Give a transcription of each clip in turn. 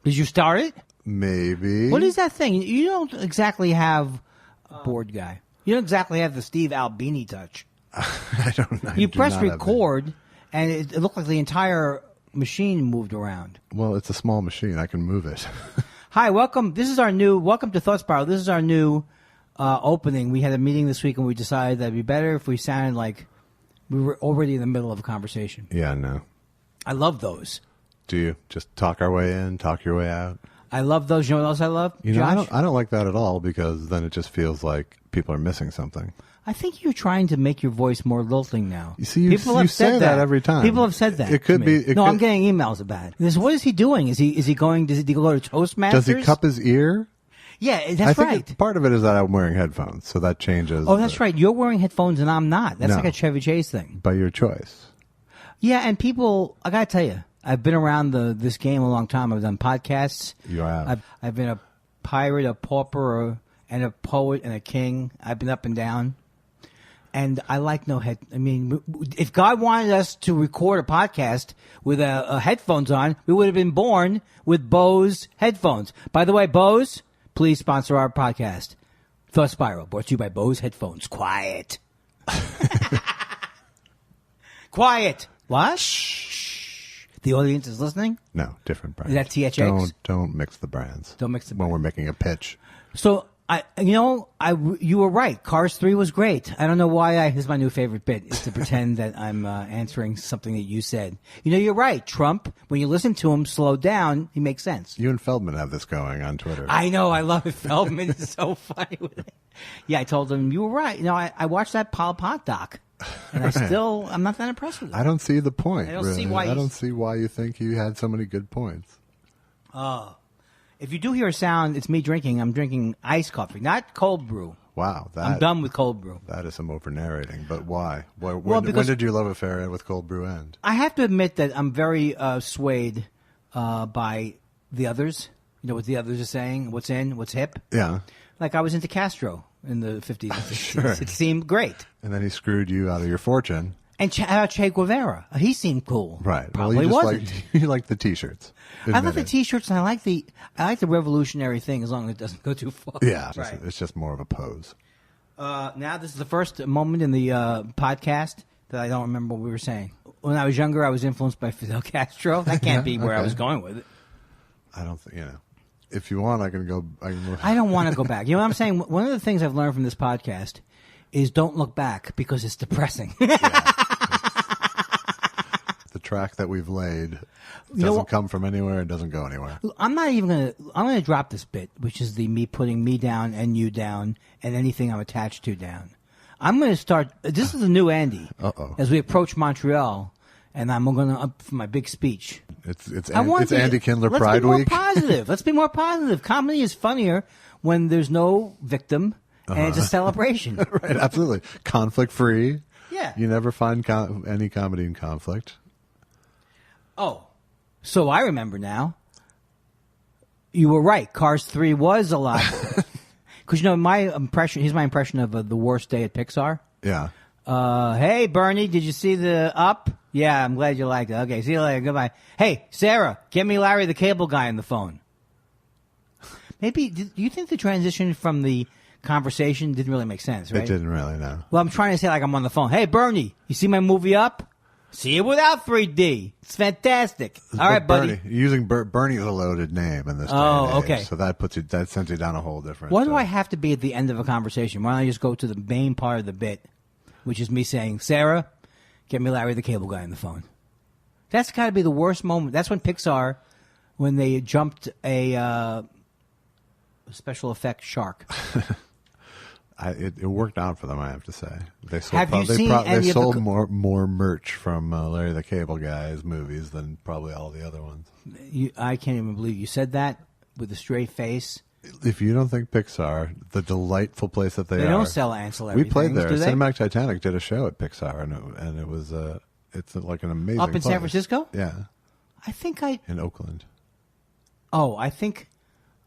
Did you start it? Maybe. What is that thing? You don't exactly have a board guy. You don't exactly have the Steve Albini touch. I don't know. You press record, and it looked like the entire machine moved around. Well, it's a small machine. I can move it. Hi, welcome. Welcome to Thought Spiral. This is our new opening. We had a meeting this week, and we decided that it'd be better if we sounded like we were already in the middle of a conversation. Yeah, no. I love those. Do you just talk our way in, talk your way out? I love those. You know what else I love? You know, Josh? I don't like that at all because then it just feels like people are missing something. I think you're trying to make your voice more lilting now. You see, you say that every time. People have said that. It could be. I'm getting emails about it. What is he doing? Does he go to Toastmasters? Does he cup his ear? Yeah, that's right. I think part of it is that I'm wearing headphones, so that changes. Oh, that's right. You're wearing headphones and I'm not. That's No. like a Chevy Chase thing. By your choice. Yeah, and people, I got to tell you, I've been around this game a long time. I've done podcasts. You have. I've been a pirate, a pauper, and a poet, and a king. I've been up and down. And I like no head. I mean, if God wanted us to record a podcast with headphones on, we would have been born with Bose headphones. By the way, Bose, please sponsor our podcast. Thought Spiral, brought to you by Bose headphones. Quiet. Quiet. What? Shh. The audience is listening? No, different brands. Is that THX? Don't mix the brands. Don't mix the when brands. we're making a pitch. So you were right. Cars 3 was great. I don't know why. This is my new favorite bit is to pretend that I'm answering something that you said. You know, you're right. Trump, when you listen to him slow down, he makes sense. You and Feldman have this going on Twitter. I know. I love it. Feldman is so funny with it. Yeah, I told him you were right. You know, I watched that Pol Pot doc. And I'm not that impressed with it. I don't see the point. I don't see why you think you had so many good points. If you do hear a sound, it's me drinking. I'm drinking iced coffee, not cold brew. Wow. I'm done with cold brew. That is some over-narrating. But why? When did your love affair with cold brew end? I have to admit that I'm very swayed by the others. You know what the others are saying, what's in, what's hip. Yeah. Like I was into Castro in the 50s and 60s. Sure. It seemed great. And then he screwed you out of your fortune. And how about Che Guevara? He seemed cool. Right. Probably wasn't. You like the T-shirts. I like the T-shirts, and I like the revolutionary thing as long as it doesn't go too far. Yeah, right. It's just more of a pose. Now this is the first moment in the podcast that I don't remember what we were saying. When I was younger, I was influenced by Fidel Castro. That can't be where I was going with it. I don't think, If you want, I can go. I don't want to go back. You know what I'm saying? One of the things I've learned from this podcast is don't look back because it's depressing. The track that we've laid doesn't come from anywhere. It doesn't go anywhere. I'm going to drop this bit, which is me putting me down and you down and anything I'm attached to down. I'm going to start. This is the new Andy. As we approach Montreal, and I'm going to up for my big speech. It's Andy Kindler Pride Let's Week. be more positive. Let's be more positive. Comedy is funnier when there's no victim and it's a celebration. Right, absolutely. Conflict free. Yeah. You never find any comedy in conflict. Oh, so I remember now. You were right. Cars 3 was a lot. Because, here's my impression of the worst day at Pixar. Yeah. Hey, Bernie, did you see the Up? Yeah, I'm glad you liked it. Okay, see you later. Goodbye. Hey, Sarah, get me Larry the Cable Guy on the phone. Maybe, do you think the transition from the conversation didn't really make sense, right? It didn't really, no. Well, I'm trying to say like I'm on the phone. Hey, Bernie, you see my movie Up? See it without 3D. It's fantastic. All right, buddy. Using Bernie is a loaded name in this day and age, okay. So that sends you down a whole different... Why do I have to be at the end of a conversation? Why don't I just go to the main part of the bit, which is me saying, Sarah, get me Larry the Cable Guy on the phone. That's got to be the worst moment. That's when Pixar, when they jumped a special effect shark. It worked out for them, I have to say. They Have sold more merch from Larry the Cable Guy's movies than probably all the other ones. I can't even believe you said that with a straight face. If you don't think Pixar, the delightful place that they are, don't sell ancillary. We played there. Do they? Cinematic Titanic did a show at Pixar, and it was it's like an amazing up in place. San Francisco. Yeah, I think in Oakland. Oh, I think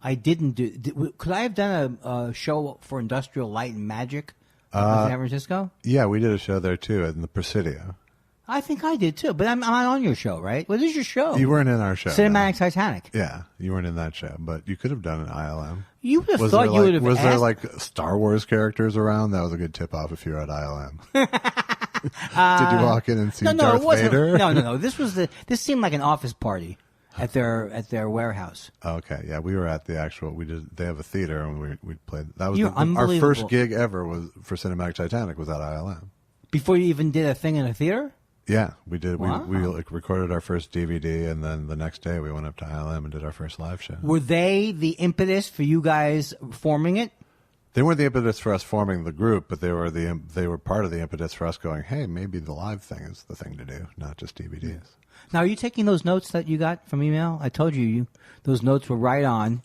I didn't do. Could I have done a show for Industrial Light and Magic in San Francisco? Yeah, we did a show there too in the Presidio. I think I did too, but I'm not on your show, right? What is your show? You weren't in our show. Cinematic Titanic. Yeah, you weren't in that show, but you could have done an ILM. You would have thought you would have Was there asked... like Star Wars characters around? That was a good tip-off if you're at ILM. Did you walk in and see Darth Vader? No. This seemed like an office party at their warehouse. Okay, yeah, we were at the actual. They have a theater, and we played. That was You're our first gig ever was for Cinematic Titanic was at ILM. Before you even did a thing in a theater? Yeah, we did. Wow. We like, recorded our first DVD, and then the next day we went up to ILM and did our first live show. Were they the impetus for you guys forming it? They weren't the impetus for us forming the group, but they were part of the impetus for us going, hey, maybe the live thing is the thing to do, not just DVDs. Now, are you taking those notes that you got from email? I told you those notes were right on.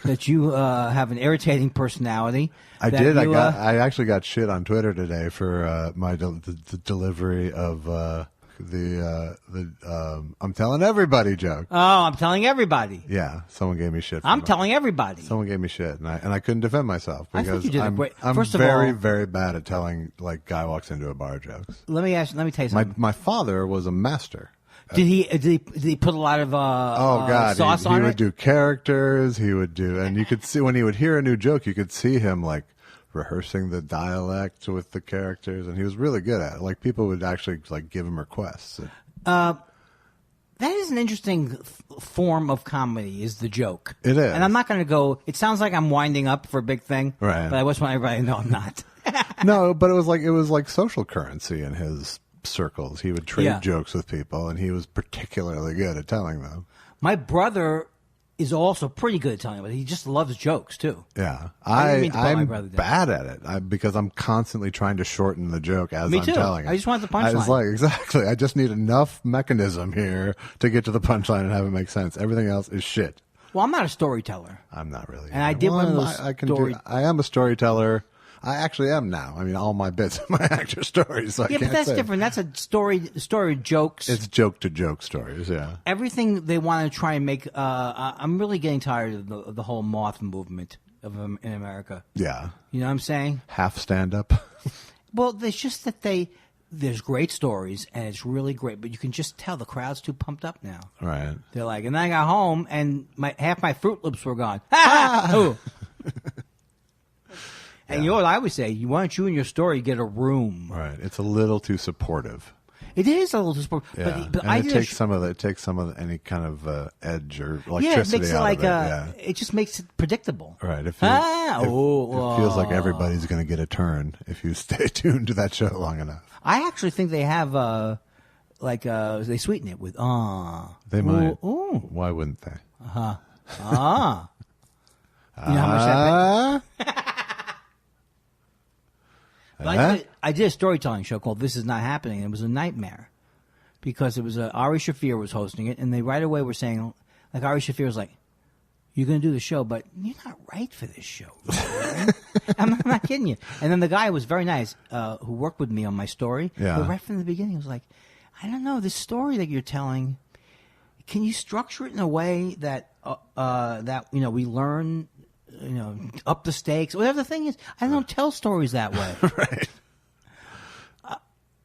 That you have an irritating personality. I did. I actually got shit on Twitter today for my the delivery of the I'm telling everybody joke. Oh, I'm telling everybody. Yeah, someone gave me shit. I'm telling everybody. Someone gave me shit, and I couldn't defend myself because I'm First of very all, very bad at telling like guy walks into a bar jokes. Let me tell you something. My father was a master. Did he put a lot of sauce on it? He would do characters. He would do, and you could see when he would hear a new joke, you could see him like rehearsing the dialect with the characters, and he was really good at it. Like people would actually like give him requests. That is an interesting form of comedy. Is the joke? It is, and I'm not going to go. It sounds like I'm winding up for a big thing, right? But I just want everybody to know I'm not. No, but it was like social currency in his circles. He would trade jokes with people, and he was particularly good at telling them. My brother is also pretty good at telling them. He just loves jokes too. Yeah, I'm bad at it because I'm constantly trying to shorten the joke as I'm telling it. I just want the punchline. I was like, exactly. I just need enough mechanism here to get to the punchline and have it make sense. Everything else is shit. Well, I'm not a storyteller. I'm not really. And I did one of those. I am a storyteller. I actually am now. I mean, all my bits are my actor stories. So yeah, but that's different. That's a story jokes. It's joke-to-joke stories, yeah. Everything they want to try and make... I'm really getting tired of the whole moth movement in America. Yeah. You know what I'm saying? Half stand-up. Well, it's just that there's great stories, and it's really great, but you can just tell the crowd's too pumped up now. Right. They're like, and then I got home, and half my Fruit Loops were gone. Ha! And you know what I would say? Why don't you and your story get a room? Right. It's a little too supportive. It is a little too supportive. Yeah. But and it takes some of any kind of edge or electricity it makes it out like of it. it just makes it predictable. Right. It feels like everybody's going to get a turn if you stay tuned to that show long enough. I actually think they have they sweeten it with They might. Ooh. Why wouldn't they? You know how much that I did a storytelling show called This Is Not Happening, and it was a nightmare because it was Ari Shaffir was hosting it, and they right away were saying, like, Ari Shaffir was like, you're going to do the show, but you're not right for this show. I'm not kidding you. And then the guy was very nice who worked with me on my story. Yeah. But right from the beginning, he was like, I don't know, this story that you're telling, can you structure it in a way that we learn up the stakes, whatever the thing is. I don't tell stories that way. Right.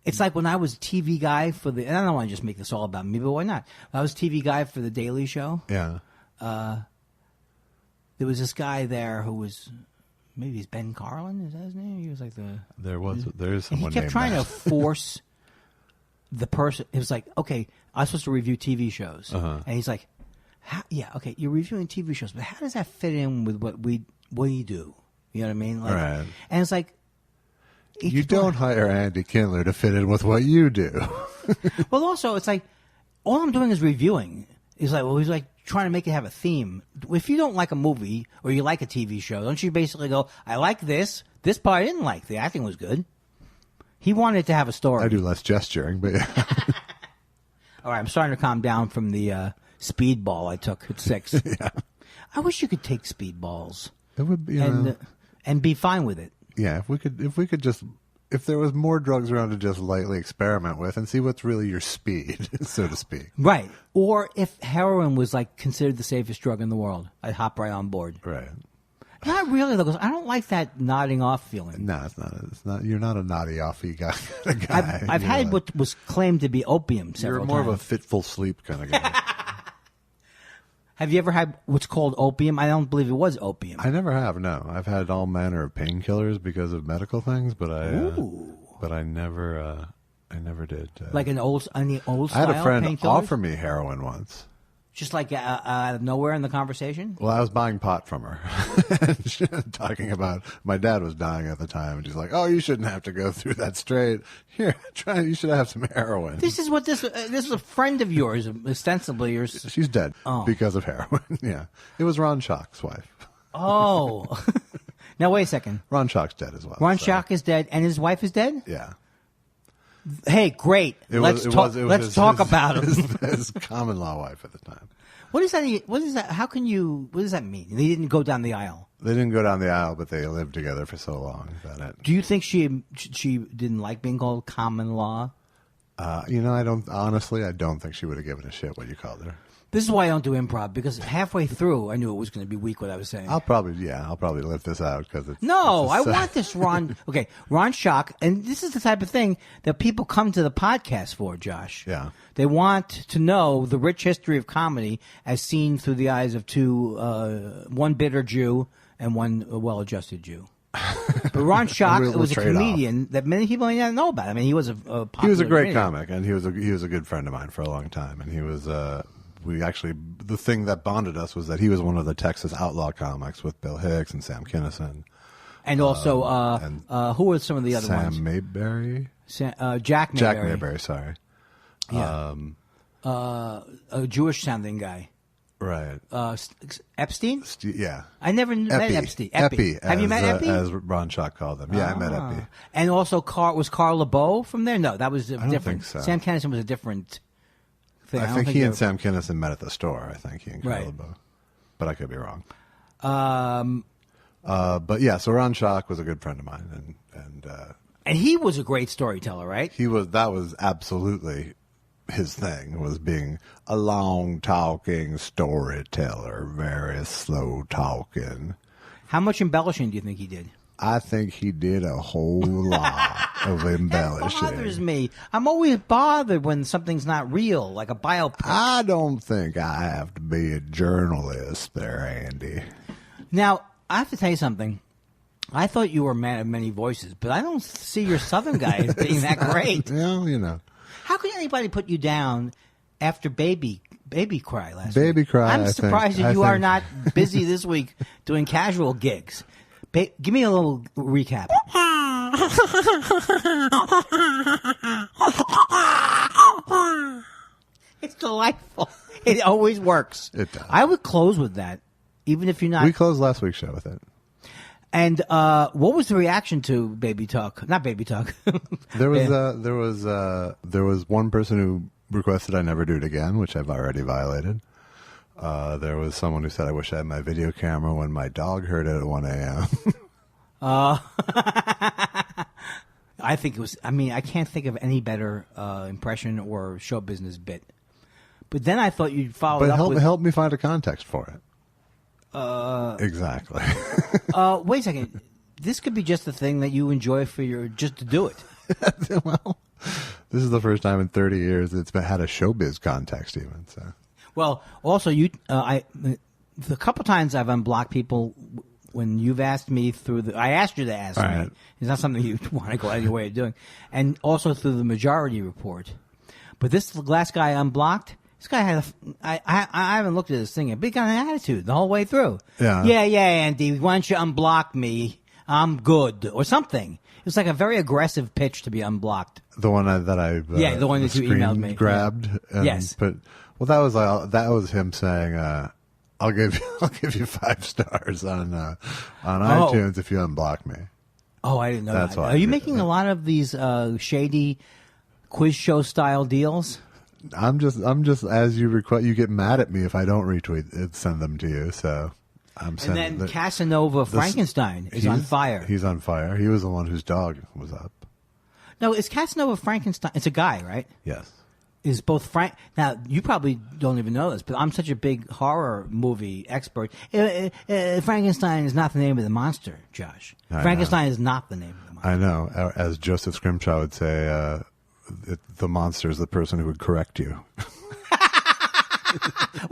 It's like when I was a TV guy and I don't want to just make this all about me, but why not? When I was TV guy for the Daily Show. Yeah. There was this guy there who was, maybe he's Ben Carlin, is that his name? He was like there is someone. He kept trying to force the person. It was like, okay, I was supposed to review TV shows, and he's like, okay, you're reviewing TV shows, but how does that fit in with what we do? You know what I mean? Like, right. And it's like, you don't hire Andy Kindler to fit in with what you do. Well, also, it's like, all I'm doing is reviewing. He's like trying to make it have a theme. If you don't like a movie or you like a TV show, don't you basically go, I like this part I didn't like. The acting was good. He wanted it to have a story. I do less gesturing, but yeah. All right, I'm starting to calm down from the speedball I took at 6. Yeah. I wish you could take speedballs. It would be, and be fine with it. Yeah, if there was more drugs around to just lightly experiment with and see what's really your speed, so to speak. Right. Or if heroin was like considered the safest drug in the world, I'd hop right on board. Right. Not really, though, 'cause I don't like that nodding off feeling. No, it's not. It's not. You're not a naughty offy guy. I've had what was claimed to be opium several times. You're more of a fitful sleep kind of guy. Have you ever had what's called opium? I don't believe it was opium. I never have. No, I've had all manner of painkillers because of medical things, but I never did. Like an old style painkillers? I had a friend offer me heroin once. Just like out of nowhere in the conversation? Well, I was buying pot from her. Talking about my dad was dying at the time, and she's like, "Oh, you shouldn't have to go through that straight. Here, try. You should have some heroin." This is what this is a friend of yours, ostensibly yours. She's dead because of heroin. Yeah, it was Ron Schock's wife. Oh, now wait a second. Ron Schock's dead as well. Ron Schock is dead, and his wife is dead. Yeah. Hey, great. Let's talk about him. His common law wife at the time. What is that? What is that? How can you? What does that mean? They didn't go down the aisle. They didn't go down the aisle, but they lived together for so long. Is that it? Do you think she didn't like being called common law? I don't think she would have given a shit what you called her. This is why I don't do improv, because halfway through I knew it was going to be weak what I was saying. I'll probably lift this out because it's I want this Ron. Okay, Ron Schock, and this is the type of thing that people come to the podcast for, Josh. Yeah, they want to know the rich history of comedy as seen through the eyes of one bitter Jew and one well-adjusted Jew. But Ron Schock was a comedian that many people may not know about. I mean, he was a popular he was a great comedian. comic, and he was a good friend of mine for a long time, and he was. The thing that bonded us was that he was one of the Texas outlaw comics with Bill Hicks and Sam Kinison. And also, who were some of the other ones? Sam Mayberry? Jack Mayberry. Jack Mayberry, sorry. Yeah. A Jewish-sounding guy. Right. Epstein? Yeah. I never met Epstein. Epi. Have you met Epi? As Ron Schock called him. Yeah, I met Epi. And also, was Carl LeBeau from there? No, that was different. I don't think so. Sam Kinison was a different thing. I think he and Sam Kinison met at the store. I think he and Carl LeBeau. But I could be wrong. But yeah, so Ron Schock was a good friend of mine, and he was a great storyteller, right? That was absolutely his thing, was being a long talking storyteller, very slow talking. How much embellishing do you think he did? I think he did a whole lot of embellishing. That bothers me. I'm always bothered when something's not real, like a biopic. I don't think I have to be a journalist there, Andy. Now, I have to tell you something. I thought you were a man of many voices, but I don't see your Southern guy as being that great. Well, you know. How can anybody put you down after Baby Cry last week? Baby Cry, I'm surprised that you are not busy this week doing casual gigs. Give me a little recap. It's delightful. It always works. It does. I would close with that, even if you're not. We closed last week's show with it. And what was the reaction to Baby Talk? Not Baby Talk. There was one person who requested I never do it again, which I've already violated. There was someone who said I wish I had my video camera when my dog heard it at 1 a.m. I think it was. I mean, I can't think of any better impression or show business bit. But then I thought you'd follow it up with... help me find a context for it. Exactly. Wait a second. This could be just a thing that you enjoy just to do it. Well, this is the first time in 30 years it's had a showbiz context even. So. Well, also the couple times I've unblocked people when you've asked me I asked you to ask me. Right. It's not something you want to go out of your way of doing. And also through the majority report. But this last guy I unblocked, this guy had I haven't looked at this thing yet, but he got an attitude the whole way through. Yeah. Yeah, Andy, why don't you unblock me? I'm good. Or something. It was like a very aggressive pitch to be unblocked. The one that I the one that you emailed me. Grabbed. Yeah. Yes. But that was him saying, I'll give you 5 stars on iTunes if you unblock me. Oh, I didn't know That's that. why Are you making a lot of these shady quiz show style deals? I'm just as you request. You get mad at me if I don't retweet it, send them to you. So I'm sending. And then Casanova Frankenstein is on fire. He's on fire. He was the one whose dog was up. No, is Casanova Frankenstein? It's a guy, right? Yes. is both Frank. Now you probably don't even know this, but I'm such a big horror movie expert. Frankenstein is not the name of the monster, Josh. Frankenstein is not the name of the monster. I know. As Joseph Scrimshaw would say, the monster is the person who would correct you.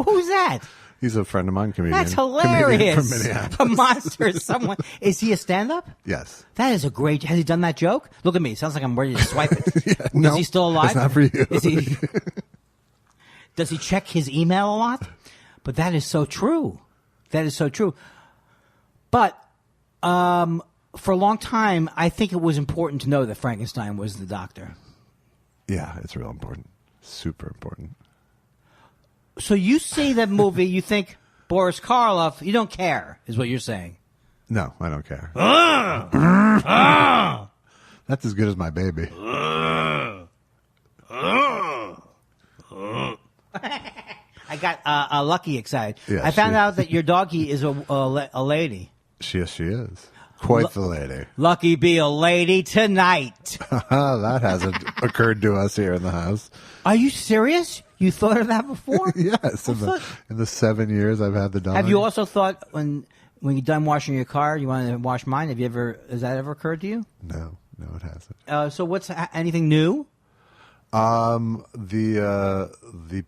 Who's that? He's a friend of mine, comedian. That's hilarious. Comedian from Minneapolis. A monster is someone. Is he a stand-up? Yes. That is a great. Has he done that joke? Look at me. Sounds like I'm ready to swipe it. Yeah, no, is he still alive? It's not for you. Does he check his email a lot? But that is so true. That is so true. But for a long time, I think it was important to know that Frankenstein was the doctor. Yeah, it's real important. Super important. So you see that movie, you think Boris Karloff, you don't care, is what you're saying. No, I don't care. That's as good as my baby. I got Lucky excited. Yeah, I found out that your doggy is a lady. Yes, she is. Quite the lady. Lucky be a lady tonight. That hasn't occurred to us here in the house. Are you serious? You thought of that before? Yes. In the 7 years I've had the dog. Have you also thought when you're done washing your car, you want to wash mine? Has that ever occurred to you? No, it hasn't. So what's anything new? The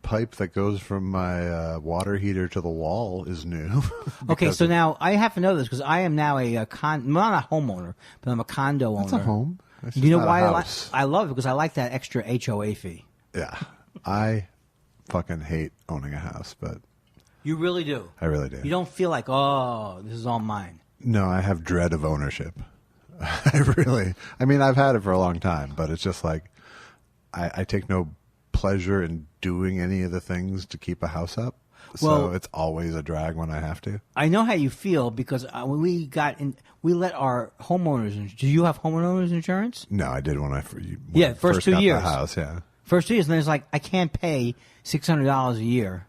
pipe that goes from my water heater to the wall is new. Okay, so now I have to know this because I am now I'm not a homeowner, but I'm a condo owner. That's a home. That's You know why house. I love it? Because I like that extra HOA fee. Yeah, I fucking hate owning a house, but You really do. I really do. You don't feel like, oh, this is all mine. No, I have dread of ownership. I mean, I've had it for a long time, but it's just like I take no pleasure in doing any of the things to keep a house up. So it's always a drag when I have to. I know how you feel because when we let our homeowners. Do you have homeowners insurance? No, I did when I first 2 got years. The house, yeah. First 2 years, and then it's like I can't pay $600 a year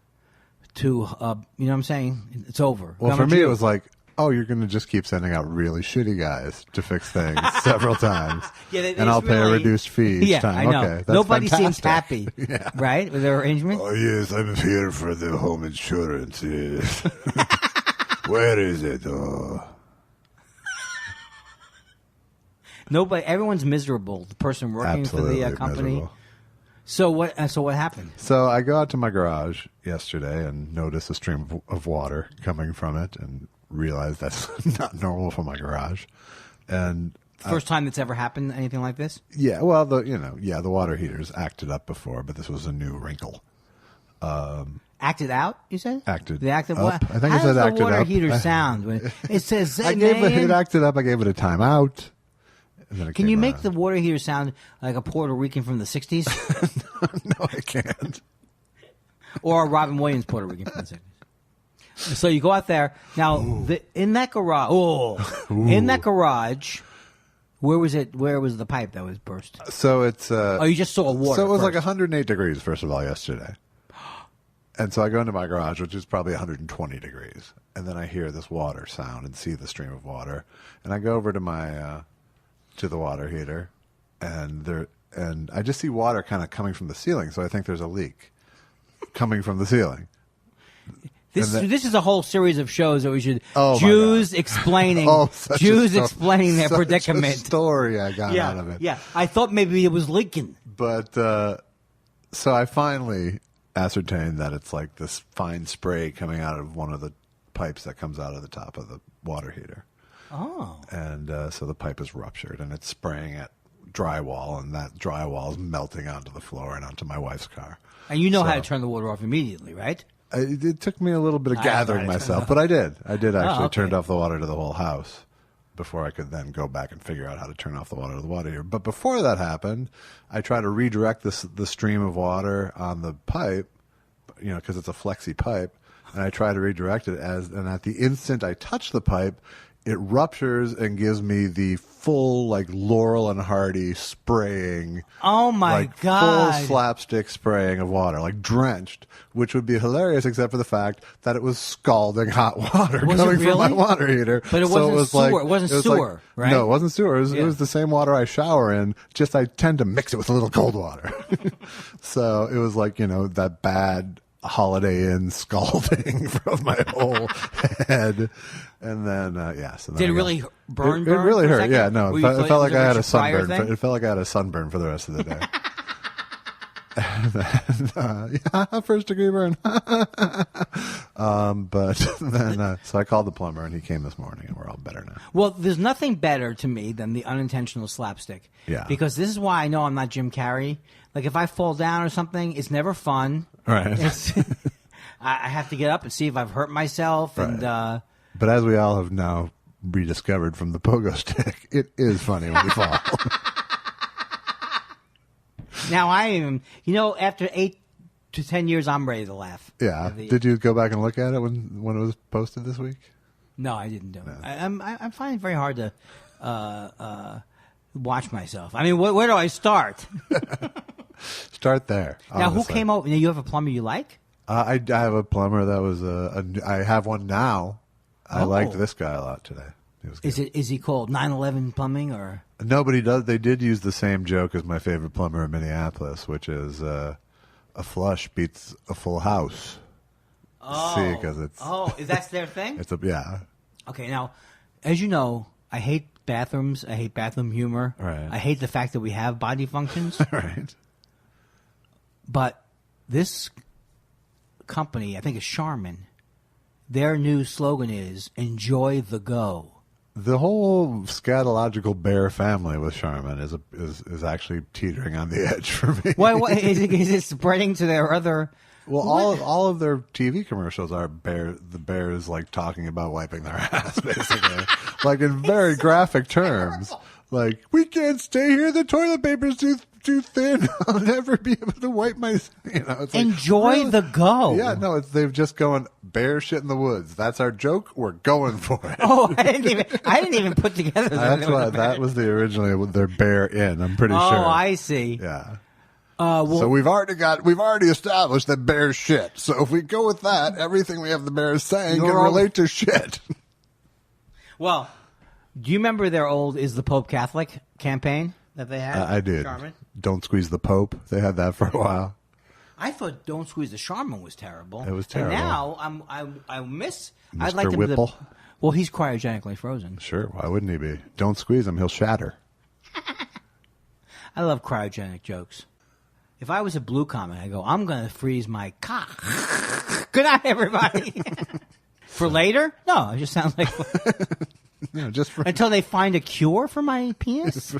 to, you know what I'm saying? It's over. Well, for me, it was like, oh, you're going to just keep sending out really shitty guys to fix things several times, and I'll pay a reduced fee each time. I know. Okay, that's Nobody fantastic. seems happy, right, with their arrangement? Oh, yes, I'm here for the home insurance. Yes. Where is it? Oh. Nobody. Everyone's miserable. The person working Absolutely for the company. miserable. So what happened? So I go out to my garage yesterday and notice a stream of water coming from it, and realize that's not normal for my garage. And First time that's ever happened, anything like this? yeah, well, the water heater's acted up before, but this was a new wrinkle. Acted out, you said? Acted The active up. what? I think How it said does acted the water up. heater sound when it says it acted up. I gave it a timeout. And then it Can came you make on. the water heater sound like a Puerto Rican from the 60s? No, I can't. Or a Robin Williams Puerto Rican from the 60s? So you go out there. Now, in that garage, where was it? Where was the pipe that was burst? So it's... You just saw water So it was like first. 108 degrees, first of all, yesterday. And so I go into my garage, which is probably 120 degrees. And then I hear this water sound and see the stream of water. And I go over to my... to the water heater, and I just see water kind of coming from the ceiling, so I think there's a leak coming from the ceiling. This is a whole series of shows that we should Jews explaining Jews explaining their predicament. A story I got out of it. Yeah, I thought maybe it was leaking. But so I finally ascertained that it's like this fine spray coming out of one of the pipes that comes out of the top of the water heater. Oh. And so the pipe is ruptured, and it's spraying at drywall, and that drywall is melting onto the floor and onto my wife's car. And you know how to turn the water off immediately, right? It took me a little bit of gathering myself, but I did. I did actually turned off the water to the whole house before I could then go back and figure out how to turn off the water to the water heater. But before that happened, I tried to redirect the stream of water on the pipe, because it's a flexi pipe, and I tried to redirect it and at the instant I touched the pipe, it ruptures and gives me the full like Laurel and Hardy spraying. Oh my God. Full slapstick spraying of water, like drenched, which would be hilarious except for the fact that it was scalding hot water coming from my water heater. But it wasn't sewer. It wasn't sewer, right? No, it wasn't sewer. It was the same water I shower in, just I tend to mix it with a little cold water. So it was like, that bad Holiday Inn scalding from my whole head. And then, So then did it really burn? It really hurt. Yeah, no. It felt like I had a sunburn. Thing? It felt like I had a sunburn for the rest of the day. And then, first degree burn. But then, so I called the plumber, and he came this morning, and we're all better now. Well, there's nothing better to me than the unintentional slapstick. Yeah. Because this is why I know I'm not Jim Carrey. Like, if I fall down or something, it's never fun. Right. I have to get up and see if I've hurt myself. Right. And but as we all have now rediscovered from the pogo stick, it is funny when you fall. Now I am, after 8 to 10 years, I'm ready to laugh. Yeah. Did you go back and look at it when it was posted this week? No, I didn't do it. I'm finding it very hard to watch myself. I mean, where do I start? Start there. Now, who came over? You have a plumber you like? I have a plumber that was I have one now. I liked this guy a lot today. Is he called 9/11 Plumbing or? No, but he does. They did use the same joke as my favorite plumber in Minneapolis, which is a flush beats a full house. Oh, see, because it's is that their thing? Yeah. Okay, now, as you know, I hate bathrooms. I hate bathroom humor. Right. I hate the fact that we have body functions. Right. But this company, I think it's Charmin, their new slogan is "Enjoy the go." The whole scatological bear family with Charmin is actually teetering on the edge for me. Why is it spreading to their other? Well, all of their TV commercials are the bears like talking about wiping their ass, basically, like in very graphic terms. Like, we can't stay here. The toilet paper's too thin. I'll never be able to wipe my. It's Enjoy really, the go. Yeah, no, they've just going bear shit in the woods. That's our joke. We're going for it. Oh, I didn't even put together. That's why that was the originally their bear in. I'm pretty sure. Oh, I see. Yeah. Well, so we've already established that bears shit. So if we go with that, everything we have the bears saying can relate to shit. Well, do you remember their old "Is the Pope Catholic" campaign that they had? I did. Charmin? Don't squeeze the Pope. They had that for a while. I thought "Don't Squeeze the Charmin" was terrible. It was terrible. And now I miss. Mr. I'd like them Whipple. Well, he's cryogenically frozen. Sure. Why wouldn't he be? Don't squeeze him. He'll shatter. I love cryogenic jokes. If I was a blue comic, I go, I'm going to freeze my cock. Good night, everybody. For later? No, it just sounds like... No, just for... Until they find a cure for my penis?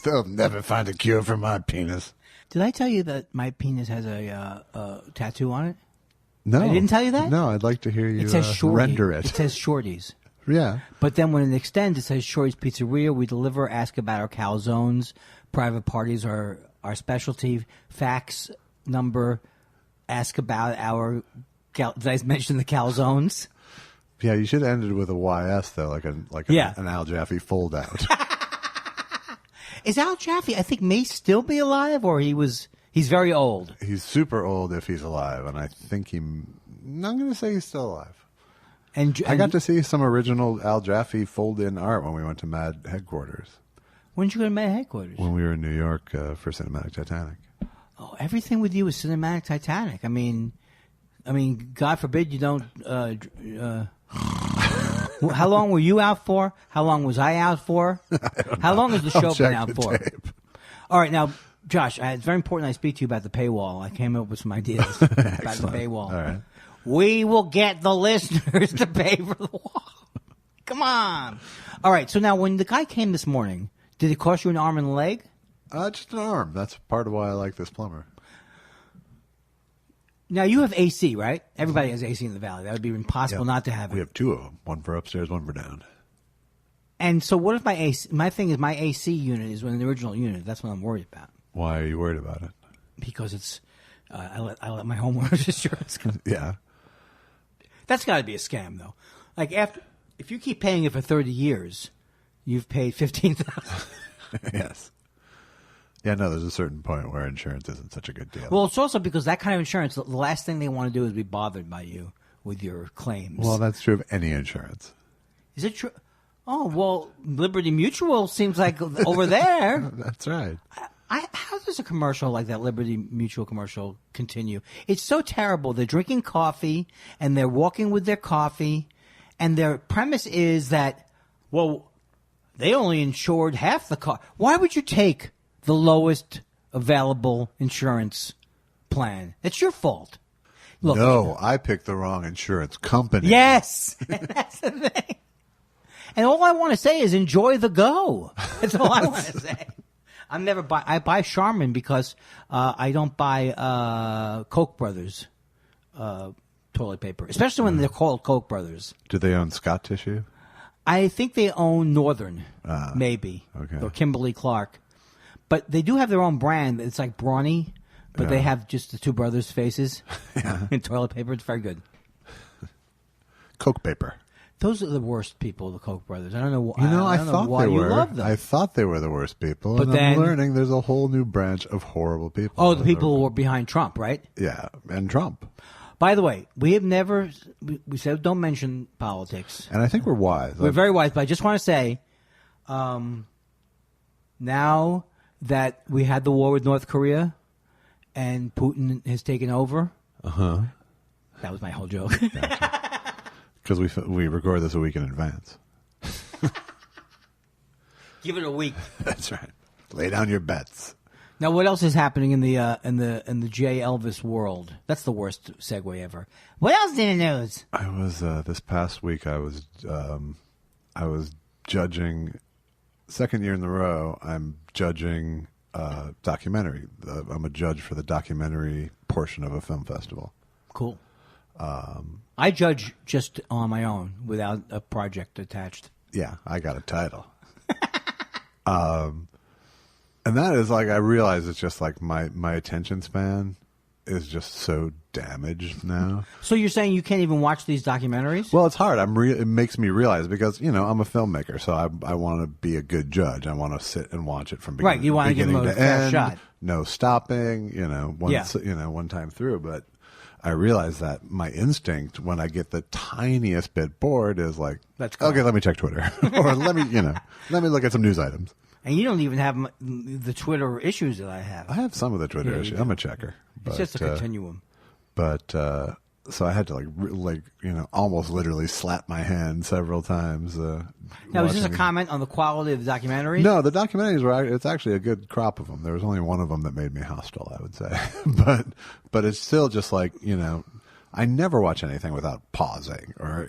They'll never find a cure for my penis. Did I tell you that my penis has a tattoo on it? No. I didn't tell you that? No, I'd like to hear you it says render it. It says Shorty's. Yeah. But then when it extends, it says Shorty's Pizzeria. We deliver, ask about our calzones. Private parties are our specialty. Fax number, ask about our... Did I mention the calzones? Yeah, you should have ended with a YS, though, like an Al Jaffe fold-out. Is Al Jaffe, I think, may still be alive, or he's very old? He's super old if he's alive, and I think I'm going to say he's still alive. And I got to see some original Al Jaffe fold-in art when we went to Mad Headquarters. When did you go to Mad Headquarters? When we were in New York for Cinematic Titanic. Oh, everything with you is Cinematic Titanic. I mean, God forbid you don't... How long were you out for? How long was I out for? How long has the show been out for? Tape. All right, now, Josh, it's very important I speak to you about the paywall. I came up with some ideas about the paywall. All right. We will get the listeners to pay for the wall. Come on. All right, so now when the guy came this morning, did it cost you an arm and a leg? Just an arm. That's part of why I like this plumber. Now, you have AC, right? Everybody has AC in the Valley. That would be impossible not to have it. We have two of them. One for upstairs, one for down. And so what if my AC... My thing is my AC unit is an original unit. That's what I'm worried about. Why are you worried about it? Because it's... I let my homeowner's insurance go. Yeah. That's got to be a scam, though. Like, after... If you keep paying it for 30 years, you've paid $15,000. Yes. Yeah, no, there's a certain point where insurance isn't such a good deal. Well, it's also because that kind of insurance, the last thing they want to do is be bothered by you with your claims. Well, that's true of any insurance. Is it true? Oh, well, Liberty Mutual seems like over there. That's right. How does a commercial like that Liberty Mutual commercial continue? It's so terrible. They're drinking coffee and they're walking with their coffee, and their premise is that, well, they only insured half the car. Why would you take the lowest available insurance plan? It's your fault. Look, no, I picked the wrong insurance company. Yes, that's the thing. And all I want to say is enjoy the go. That's all I want to say. I buy Charmin because I don't buy Koch Brothers toilet paper, especially when they're called Koch Brothers. Do they own Scott Tissue? I think they own Northern, maybe, okay. or Kimberly-Clark. But they do have their own brand. It's like Brawny, but they have just the two brothers' faces in toilet paper. It's very good. Coke paper. Those are the worst people, the Koch brothers. I don't know. I thought why they you were. love them. I thought they were the worst people, But and then- I'm learning there's a whole new branch of horrible people. Oh, the people who were behind Trump, right? Yeah, and Trump. By the way, we have never. We said don't mention politics. And I think we're wise. We're very wise, but I just want to say, now that we had the war with North Korea, and Putin has taken over. That was my whole joke. Because we record this a week in advance. Give it a week. That's right. Lay down your bets. Now, what else is happening in the J. Elvis world? That's the worst segue ever. What else in the news? I was this past week. I was judging. Second year in a row, I'm judging documentary. I'm a judge for the documentary portion of a film festival. Cool. I judge just on my own without a project attached. Yeah, I got a title. And that is like, I realize it's just like my attention span is just so damaged now. So you're saying you can't even watch these documentaries? Well, it's hard. It makes me realize because, I'm a filmmaker, so I want to be a good judge. I want to sit and watch it from beginning, right. You want to give them a fair end, shot. No stopping, one time through. But I realize that my instinct when I get the tiniest bit bored is like, okay, let me check Twitter or let me look at some news items. And you don't even have the Twitter issues that I have. I have some of the Twitter issues. I'm a checker. It's just a continuum. But so I had to almost literally slap my hand several times. Now, is this a comment on the quality of the documentaries? No, the documentaries it's actually a good crop of them. There was only one of them that made me hostile, I would say. but it's still just like, I never watch anything without pausing or.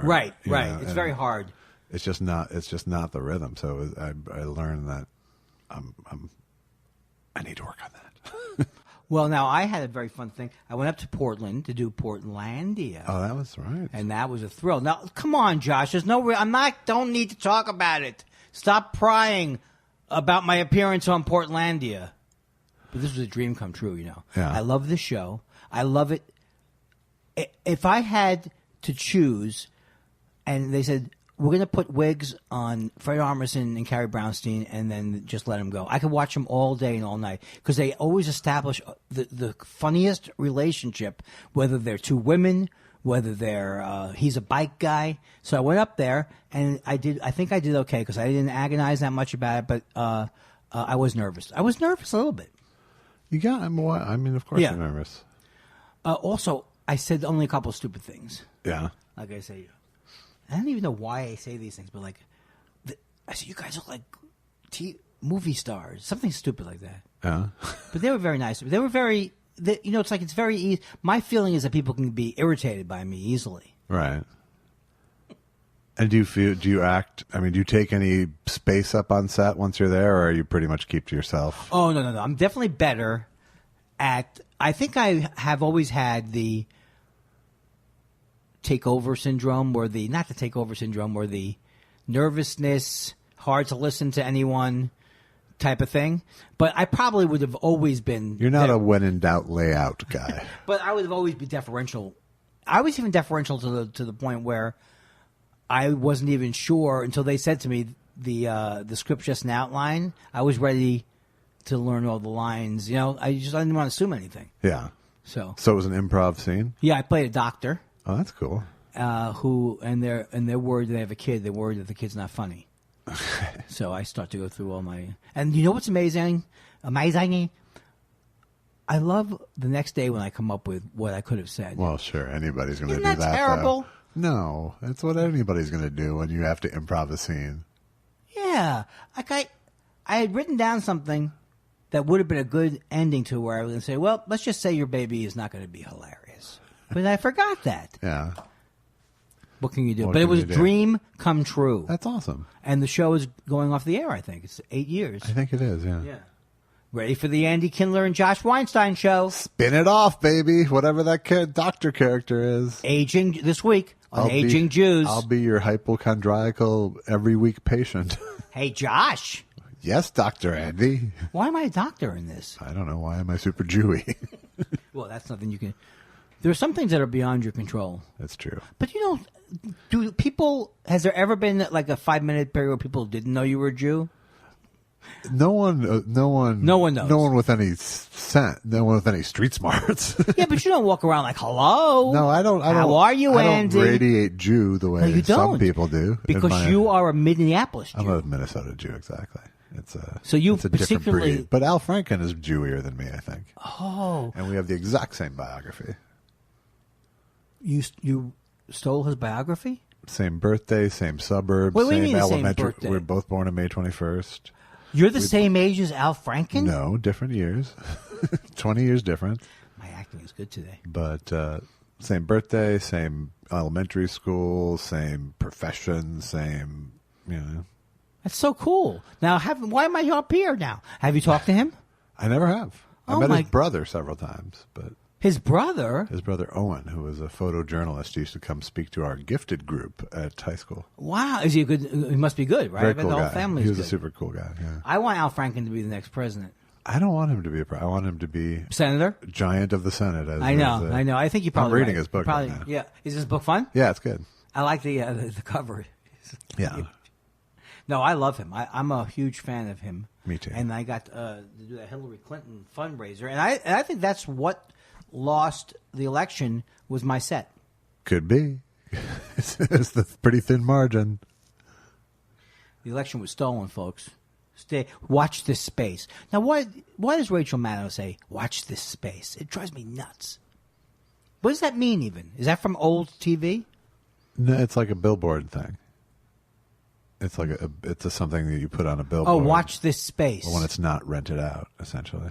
Right. It's very hard. It's just not the rhythm. So I learned that I need to work on that. Well, now I had a very fun thing. I went up to Portland to do Portlandia. Oh, that was right. And that was a thrill. Now, come on, Josh. There's no. Don't need to talk about it. Stop prying about my appearance on Portlandia. But this was a dream come true, Yeah. I love the show. I love it. If I had to choose, and they said, we're going to put wigs on Fred Armisen and Carrie Brownstein and then just let them go, I could watch them all day and all night because they always establish the funniest relationship, whether they're two women, whether they're he's a bike guy. So I went up there and I think I did okay because I didn't agonize that much about it, but I was nervous. I was nervous a little bit. Of course you're nervous. Also, I said only a couple of stupid things. Yeah. Like I say, I don't even know why I say these things, but I said, you guys look like movie stars. Something stupid like that. Yeah. But they were very nice. They were very, it's like it's very easy. My feeling is that people can be irritated by me easily. Right. And do you act, do you take any space up on set once you're there, or you pretty much keep to yourself? Oh, no. I'm definitely better at, I think I have always had the takeover syndrome or not the takeover syndrome or the nervousness, hard to listen to anyone type of thing. But I probably would have always been. You're not a when in doubt layout guy. But I would have always been deferential. I was even deferential to the point where I wasn't even sure until they said to me the script's just an outline. I was ready to learn all the lines. You know, I didn't want to assume anything. Yeah. So it was an improv scene? Yeah, I played a doctor. Oh, that's cool. Who and they're worried they have a kid. They're worried that the kid's not funny. So I start to go through all my... And you know what's amazing? Amazing? I love the next day when I come up with what I could have said. Well, sure. Anybody's going to do Isn't that, that terrible? Though. No. That's what anybody's going to do when you have to improv a scene. Yeah. Like I had written down something that would have been a good ending to where I was going to say, well, let's just say your baby is not going to be hilarious. But I forgot that. Yeah. What can you do? What but it can was you do? dream come true. That's awesome. And the show is going off the air, I think. It's 8 years. I think it is, yeah. Yeah. Ready for the Andy Kindler and Josh Weinstein show. Spin it off, baby. Whatever that doctor character is. Aging this week on Aging Jews. I'll be your hypochondriacal every week patient. Hey, Josh. Yes, Dr. Andy. Why am I a doctor in this? I don't know. Why am I super Jewy? Well, that's nothing you can... There are some things that are beyond your control. That's true. But you know, do people... Has there ever been like a 5-minute period where people didn't know you were a Jew? No one knows. No one with any sense. No one with any street smarts. Yeah, but you don't walk around like, hello. No, I don't. How are you, Andy? I don't radiate Jew the way you some don't. people do. Because you are a Minneapolis Jew. I'm a Minnesota Jew, exactly. So you it's a different particularly... breed. But Al Franken is Jewier than me, I think. Oh. And we have the exact same biography. You stole his biography? Same birthday, same suburb, What do you same mean the same elementary. birthday? We're both born on May 21st. You're the same age as Al Franken? No, different years. 20 years different. My acting is good today. But same birthday, same elementary school, same profession, same, That's so cool. Now, why am I up here now? Have you talked to him? I never have. I met his brother several times, but... His brother? His brother Owen, who was a photojournalist, used to come speak to our gifted group at high school. Wow. Is he a good? He must be good, right? Very I bet cool the whole guy. family's He was good. a super cool guy, yeah. I want Al Franken to be the next president. I don't want him to be I want him to be... Senator? Giant of the Senate. I know. I think you probably... I'm reading his book right now. Yeah. Is this book fun? Yeah, it's good. I like the cover. Yeah. No, I love him. I'm a huge fan of him. Me too. And I got to do that Hillary Clinton fundraiser. And I think that's what lost the election was my set. Could be. It's the pretty thin margin. The election was stolen, folks. Watch this space. Now, why does Rachel Maddow say, watch this space? It drives me nuts. What does that mean, even? Is that from old TV? No, it's like a billboard thing. It's like it's something that you put on a billboard. Oh, watch this space. When it's not rented out, essentially.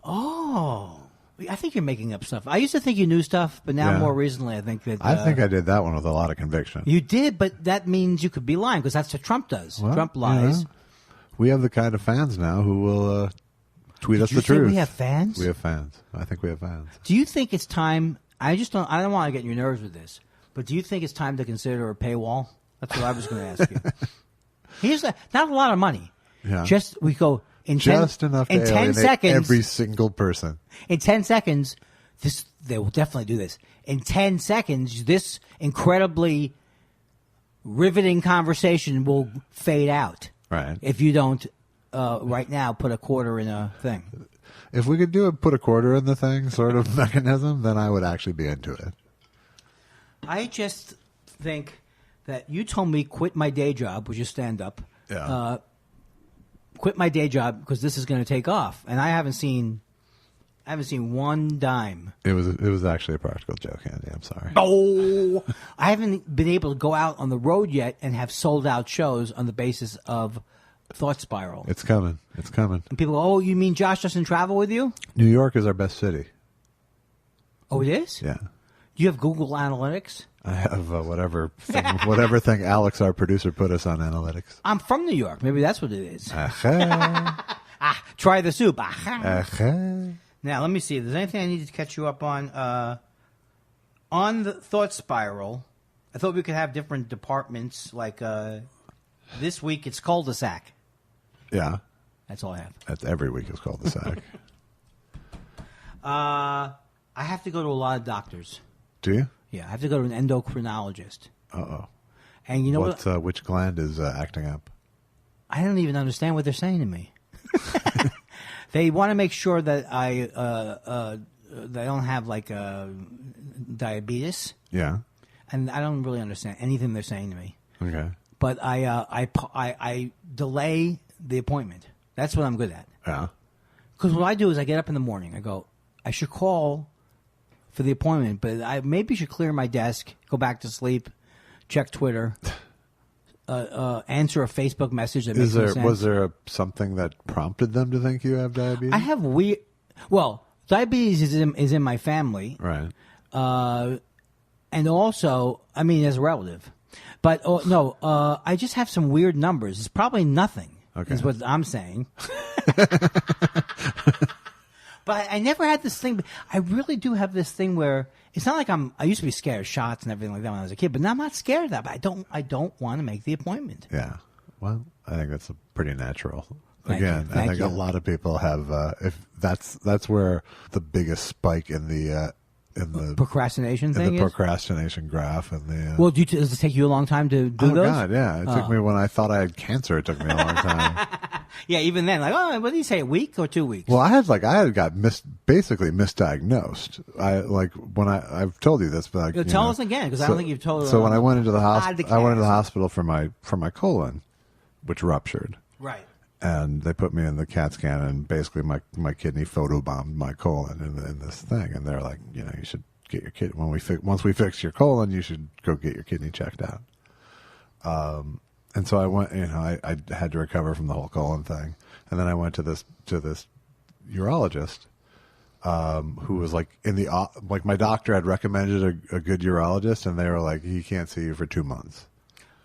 Oh. I think you're making up stuff. I used to think you knew stuff, but now more recently I think that... I think I did that one with a lot of conviction. You did, but that means you could be lying, because that's what Trump does. Well, Trump lies. We have the kind of fans now who will tweet us the truth. Did you say we have fans? We have fans. I think we have fans. Do you think it's time... I don't want to get your nerves with this, but do you think it's time to consider a paywall? That's what I was going to ask you. Here's not a lot of money. Yeah. We go... Just enough to in 10 alienate seconds, every single person. In 10 seconds, they will definitely do this. In 10 seconds, this incredibly riveting conversation will fade out. Right. If you don't, right now, put a quarter in a thing. If we could do a put a quarter in the thing sort of mechanism, then I would actually be into it. I just think that you told me quit my day job, which is stand-up. Yeah. Quit my day job because this is going to take off, and I haven't seen one dime. It was actually a practical joke, Andy. I'm sorry. Oh, I haven't been able to go out on the road yet and have sold out shows on the basis of Thought Spiral. It's coming. It's coming. And people go, "Oh, you mean Josh doesn't travel with you?" New York is our best city. Oh, it is? Yeah. Do you have Google Analytics? I have whatever thing Alex, our producer, put us on analytics. I'm from New York. Maybe that's what it is. Try the soup. Now, let me see. If there's anything I need to catch you up on. On the Thought Spiral, I thought we could have different departments. Like this week, it's cul-de-sac. Yeah. That's all I have. That's every week is cul-de-sac. I have to go to a lot of doctors. Do you? Yeah, I have to go to an endocrinologist. Uh-oh. And you know what? Which gland is acting up? I don't even understand what they're saying to me. They want to make sure that I don't have like diabetes. Yeah. And I don't really understand anything they're saying to me. Okay. But I delay the appointment. That's what I'm good at. Yeah. Because what I do is I get up in the morning. I go, I should call for the appointment, but I maybe should clear my desk, go back to sleep, check Twitter, answer a Facebook message that makes no sense. Was there something that prompted them to think you have diabetes? I have diabetes is in my family. Right. And also, I mean, as a relative. But, I just have some weird numbers. It's probably nothing, is what I'm saying. But I never had this thing. I really do have this thing where it's not like I used to be scared of shots and everything like that when I was a kid, but now I'm not scared of that. But I don't want to make the appointment. Yeah. Well, I think that's pretty natural. Thank Again, you. I think a lot of people have, if that's where the biggest spike in the procrastination thing the procrastination graph and the well, does it take you a long time to do those? Oh God, yeah, it took me when I thought I had cancer. It took me a long time. Yeah, even then, like, what do you say, a week or 2 weeks? Well, I had got basically misdiagnosed. I've told you this, but tell us again, because I don't think you've told us. So when I went into the hospital, I went into the hospital for my colon, which ruptured. Right. And they put me in the CAT scan, and basically my kidney photobombed my colon in this thing. And they're like, you should get your kidney once we fix your colon, you should go get your kidney checked out. And so I went, I had to recover from the whole colon thing, and then I went to this urologist, who was like my doctor had recommended a good urologist, and they were like, he can't see you for 2 months.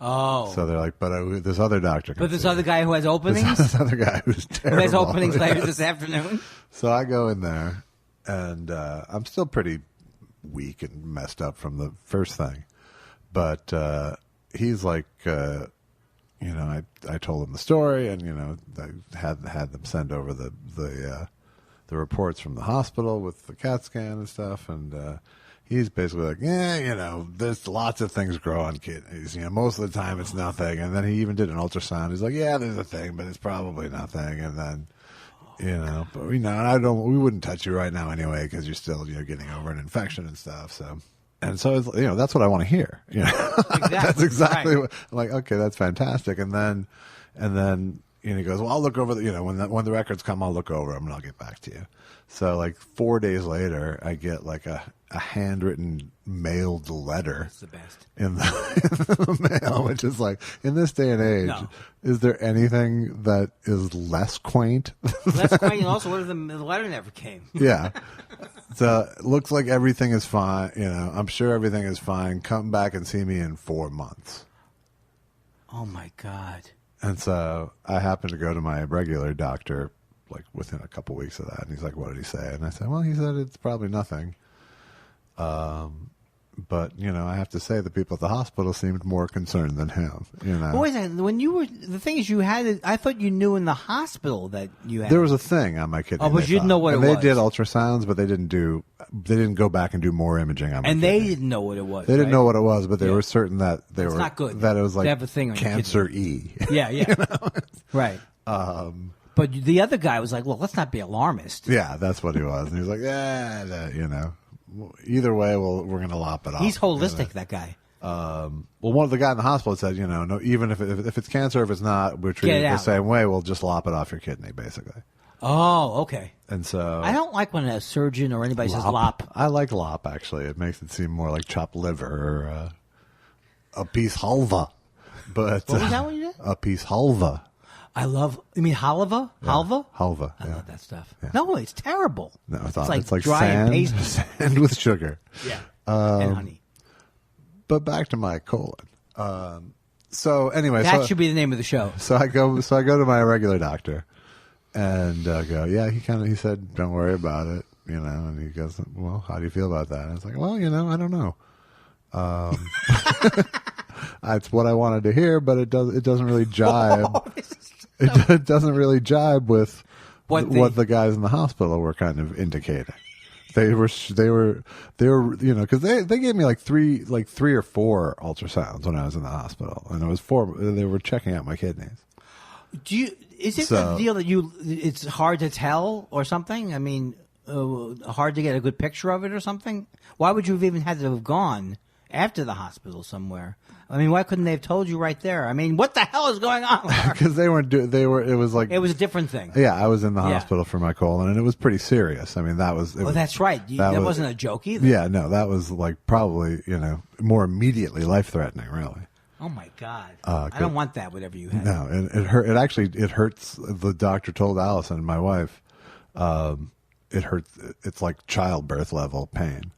Oh. So they're like, but this other doctor can. But this other guy who has openings? This other guy who's terrible. Who has openings later this afternoon? So I go in there, and I'm still pretty weak and messed up from the first thing. But he's like, I told him the story, and, I had them send over the reports from the hospital with the CAT scan and stuff, and he's basically like, there's lots of things grow on kidneys. Most of the time it's nothing. And then he even did an ultrasound. He's like, yeah, there's a thing, but it's probably nothing. And then, but we wouldn't touch you right now anyway, because you're still, getting over an infection and stuff. So, and so, it's, that's what I want to hear. Exactly. That's exactly right. what I'm like. Okay, that's fantastic. And then, he goes, well, I'll look over when the records come, I'll look over them and I'll get back to you. So like 4 days later, I get like a handwritten mailed letter. That's the best. In the mail, which is like, in this day and age, is there anything that is less quaint? Less quaint, and also, what if the letter never came? Yeah. So it looks like everything is fine. I'm sure everything is fine. Come back and see me in 4 months. Oh my God. And so I happened to go to my regular doctor like within a couple weeks of that. And he's like, what did he say? And I said, well, he said it's probably nothing. But, I have to say the people at the hospital seemed more concerned than him, But wait a second. When the thing is, you had it, I thought you knew in the hospital that you had. There was a thing on my kidney. Oh, but you didn't know what it was. They did ultrasounds, but they didn't go back and do more imaging on my kidney. And they didn't know what it was. They didn't know what it was, but they were certain that it's not good. That it was like to have a thing on cancer E. Yeah, yeah. Right. But the other guy was like, "Look, let's not be alarmist." Yeah, that's what he was. And he was like, either way, we're going to lop it off. He's holistic, that guy. One of the guy in the hospital said, no, even if it's cancer, if it's not, we're treating it the same way. We'll just lop it off your kidney, basically. Oh, okay. And so I don't like when a surgeon or anybody says lop. I like lop, actually. It makes it seem more like chopped liver or a piece halva. But what was that one you did? A piece halva. You mean halva? Yeah. Halva? Halva. I love that stuff. Yeah. No, it's terrible. No, it's like dry sand, and pasty. Sand with sugar. Yeah. And honey. But back to my colon. So anyway, that should be the name of the show. So I go to my regular doctor, and go, yeah. He said, don't worry about it, And he goes, well, how do you feel about that? And I was like, well, I don't know. It's what I wanted to hear, but it doesn't really jive. It doesn't really jibe with what the guys in the hospital were kind of indicating. They were, because they gave me like three or four ultrasounds when I was in the hospital, and it was 4. They were checking out my kidneys. Is it the deal that it's hard to tell or something? I mean, hard to get a good picture of it or something? Why would you have even had to have gone after the hospital somewhere? I mean, why couldn't they have told you right there? I mean, what the hell is going on? Because they weren't. It was like it was a different thing. Yeah, I was in the hospital for my colon, and it was pretty serious. I mean, that was. That's right. That wasn't a joke either. Yeah, no, that was like probably more immediately life threatening, really. Oh my God! I don't want that. Whatever you have. No, and it hurt. It hurts. The doctor told Allison, my wife, it hurts. It's like childbirth level pain.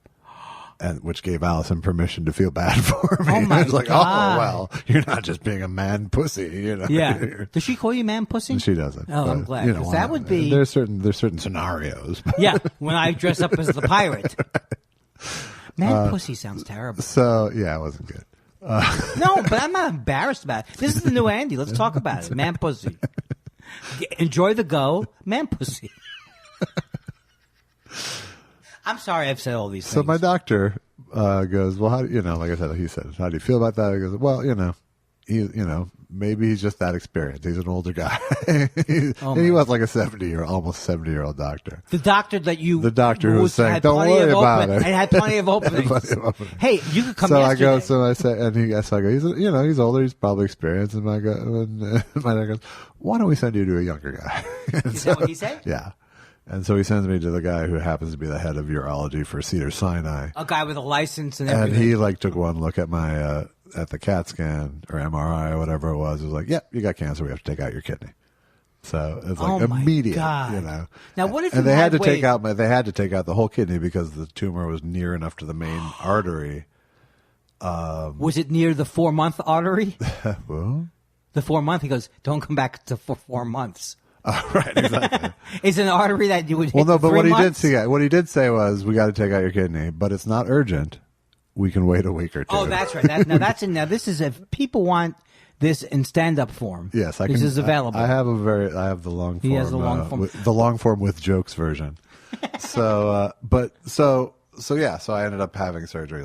And which gave Allison permission to feel bad for me. Oh my It's like, God. oh well, you're not just being a man pussy, Yeah. Does she call you man pussy? She doesn't. Oh, I'm glad. 'Cause that would be. There's certain scenarios. Yeah, when I dress up as the pirate. Man pussy sounds terrible. So yeah, it wasn't good. No, but I'm not embarrassed about it. This is the new Andy. Let's talk about it. Man pussy. Enjoy the go. Man pussy. I'm sorry I've said all these things. So my doctor goes, well, how do like I said, he said, how do you feel about that? He goes, well, maybe he's just that experienced. He's an older guy. He was like a almost 70-year-old doctor. The doctor who was saying, don't worry about it. And had plenty of openings. Hey, you could come yesterday. So I go, he's older. He's probably experienced. And my doctor goes, why don't we send you to a younger guy? Is that what he said? Yeah. And so he sends me to the guy who happens to be the head of urology for Cedars-Sinai. A guy with a license and everything. And he took one look at my at the CAT scan or MRI or whatever it was. It was like, yep, you got cancer. We have to take out your kidney. So it's like immediate, God. Now what if and they had to take out the whole kidney because the tumor was near enough to the main artery. Was it near the 4-month artery? Well, the 4-month. He goes, don't come back for 4 months. Right, exactly. It's an artery that you would hit. Well, no, but what he did say was, we got to take out your kidney, but it's not urgent. We can wait a week or two. Oh, that's right. Now this is if people want this in stand-up form. Yes, this is available. I have the long form. He has the long form. The long form with jokes version. So I ended up having surgery.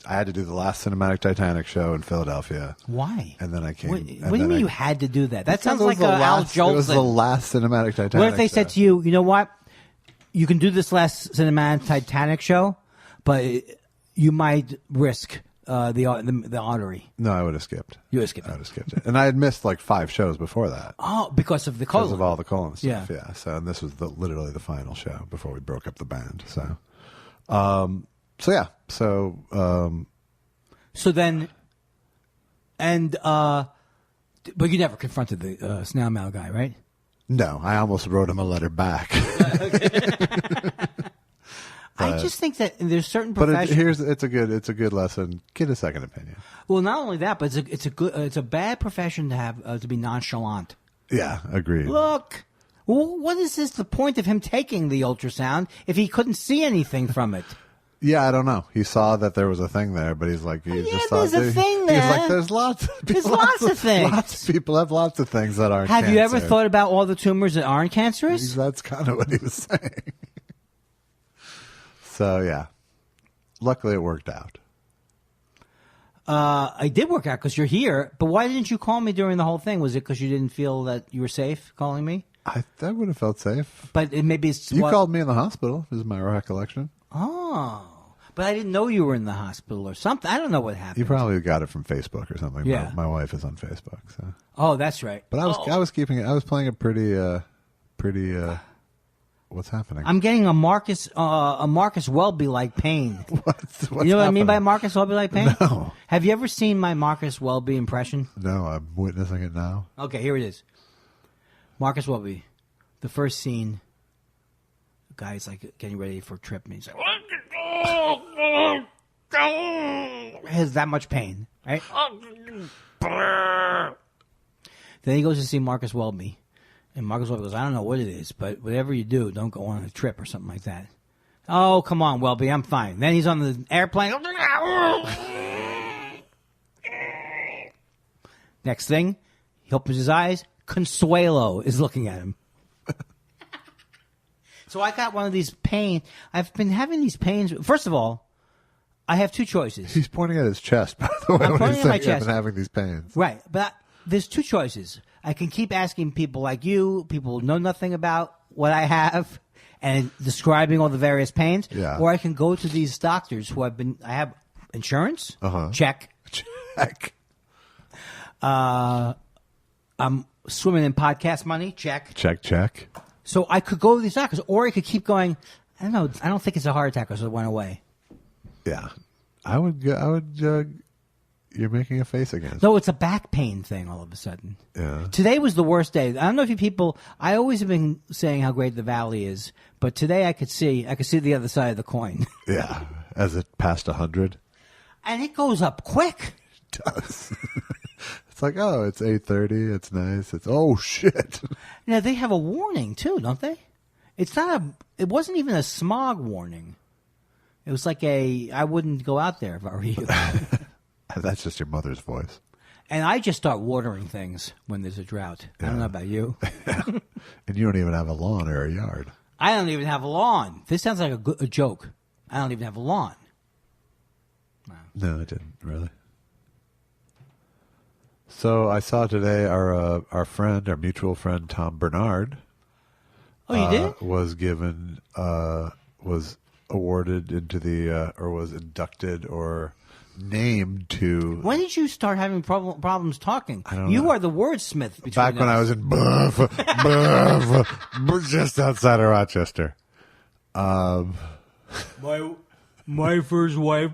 I had to do the last Cinematic Titanic show in Philadelphia. Why? And then I came. What do you mean you had to do that? That sounds like a Al Jolson. It was the last Cinematic Titanic. What if they said to you, you know what? You can do this last Cinematic Titanic show, but you might risk the artery. No, I would have skipped. You would have skipped. I would have skipped it, and I had missed 5 shows before that. Oh, because of the colon. Because of all the colon stuff. Yeah. So, and this was literally the final show before we broke up the band. So, So then, but you never confronted the snail mail guy, right? No, I almost wrote him a letter back. I just think that there's certain professions. But it's a good lesson. Get a second opinion. Well, not only that, but it's a bad profession to have to be nonchalant. Yeah, agreed. Look, what is the point of him taking the ultrasound if he couldn't see anything from it? Yeah, I don't know. He saw that there was a thing there, but he's like, there's a thing there. He's like, there's lots of things. Lots of people have lots of things that aren't Have cancer. you ever thought about all the tumors that aren't cancerous? That's kind of what he was saying. So, yeah. Luckily, it worked out. I did work out because you're here, but why didn't you call me during the whole thing? Was it because you didn't feel that you were safe calling me? I would have felt safe. But maybe it's... You called me in the hospital, is my recollection. Oh. But I didn't know you were in the hospital or something. I don't know what happened. You probly got it from Facebook or something. Yeah. My wife is on Facebook. So. Oh, that's right. But I was keeping it. I was playing a pretty. What's happening? I'm getting a Marcus Welby like pain. What's you know what I mean by Marcus Welby like pain? No. Have you ever seen my Marcus Welby impression? No, I'm witnessing it now. Okay, here it is. Marcus Welby, the first scene. The guy's like getting ready for a trip, and he's like, has that much pain, right? Then he goes to see Marcus Welby. And Marcus Welby goes, I don't know what it is, but whatever you do, don't go on a trip or something like that. Oh, come on, Welby, I'm fine. Then he's on the airplane. Next thing, he opens his eyes. Consuelo is looking at him. So I got one of these pain. I've been having these pains. First of all, I have two choices. He's pointing at his chest, by the way. I'm when pointing he's at my saying, "I've chest." been having these pains. Right, but there's two choices. I can keep asking people like you, people who know nothing about what I have, and describing all the various pains. Yeah. Or I can go to these doctors who I have insurance. Check. Check. I'm swimming in podcast money. Check. Check. So I could go to these doctors, or I could keep going. I don't know. I don't think it's a heart attack, so it went away. Yeah, I would. You're making a face again. No, it's a back pain thing all of a sudden. Yeah. Today was the worst day. I don't know if you people. I always have been saying how great the valley is, but today I could see the other side of the coin. Yeah, as it passed 100. And it goes up quick. It does. It's like, oh, it's 8:30. It's nice. It's oh shit. Now they have a warning too, don't they? It's not a. It wasn't even a smog warning. It was like I wouldn't go out there if I were you. That's just your mother's voice. And I just start watering things when there's a drought. I don't know about you. And you don't even have a lawn or a yard. I don't even have a lawn. This sounds like a joke. I don't even have a lawn. No, I didn't really. So I saw today our friend, our mutual friend Tom Bernard. Oh, you did? Was given was awarded into the or was inducted or named to. When did you start having problems talking? I don't you know. are the wordsmith. Back when I was in just outside of Rochester. My first wife.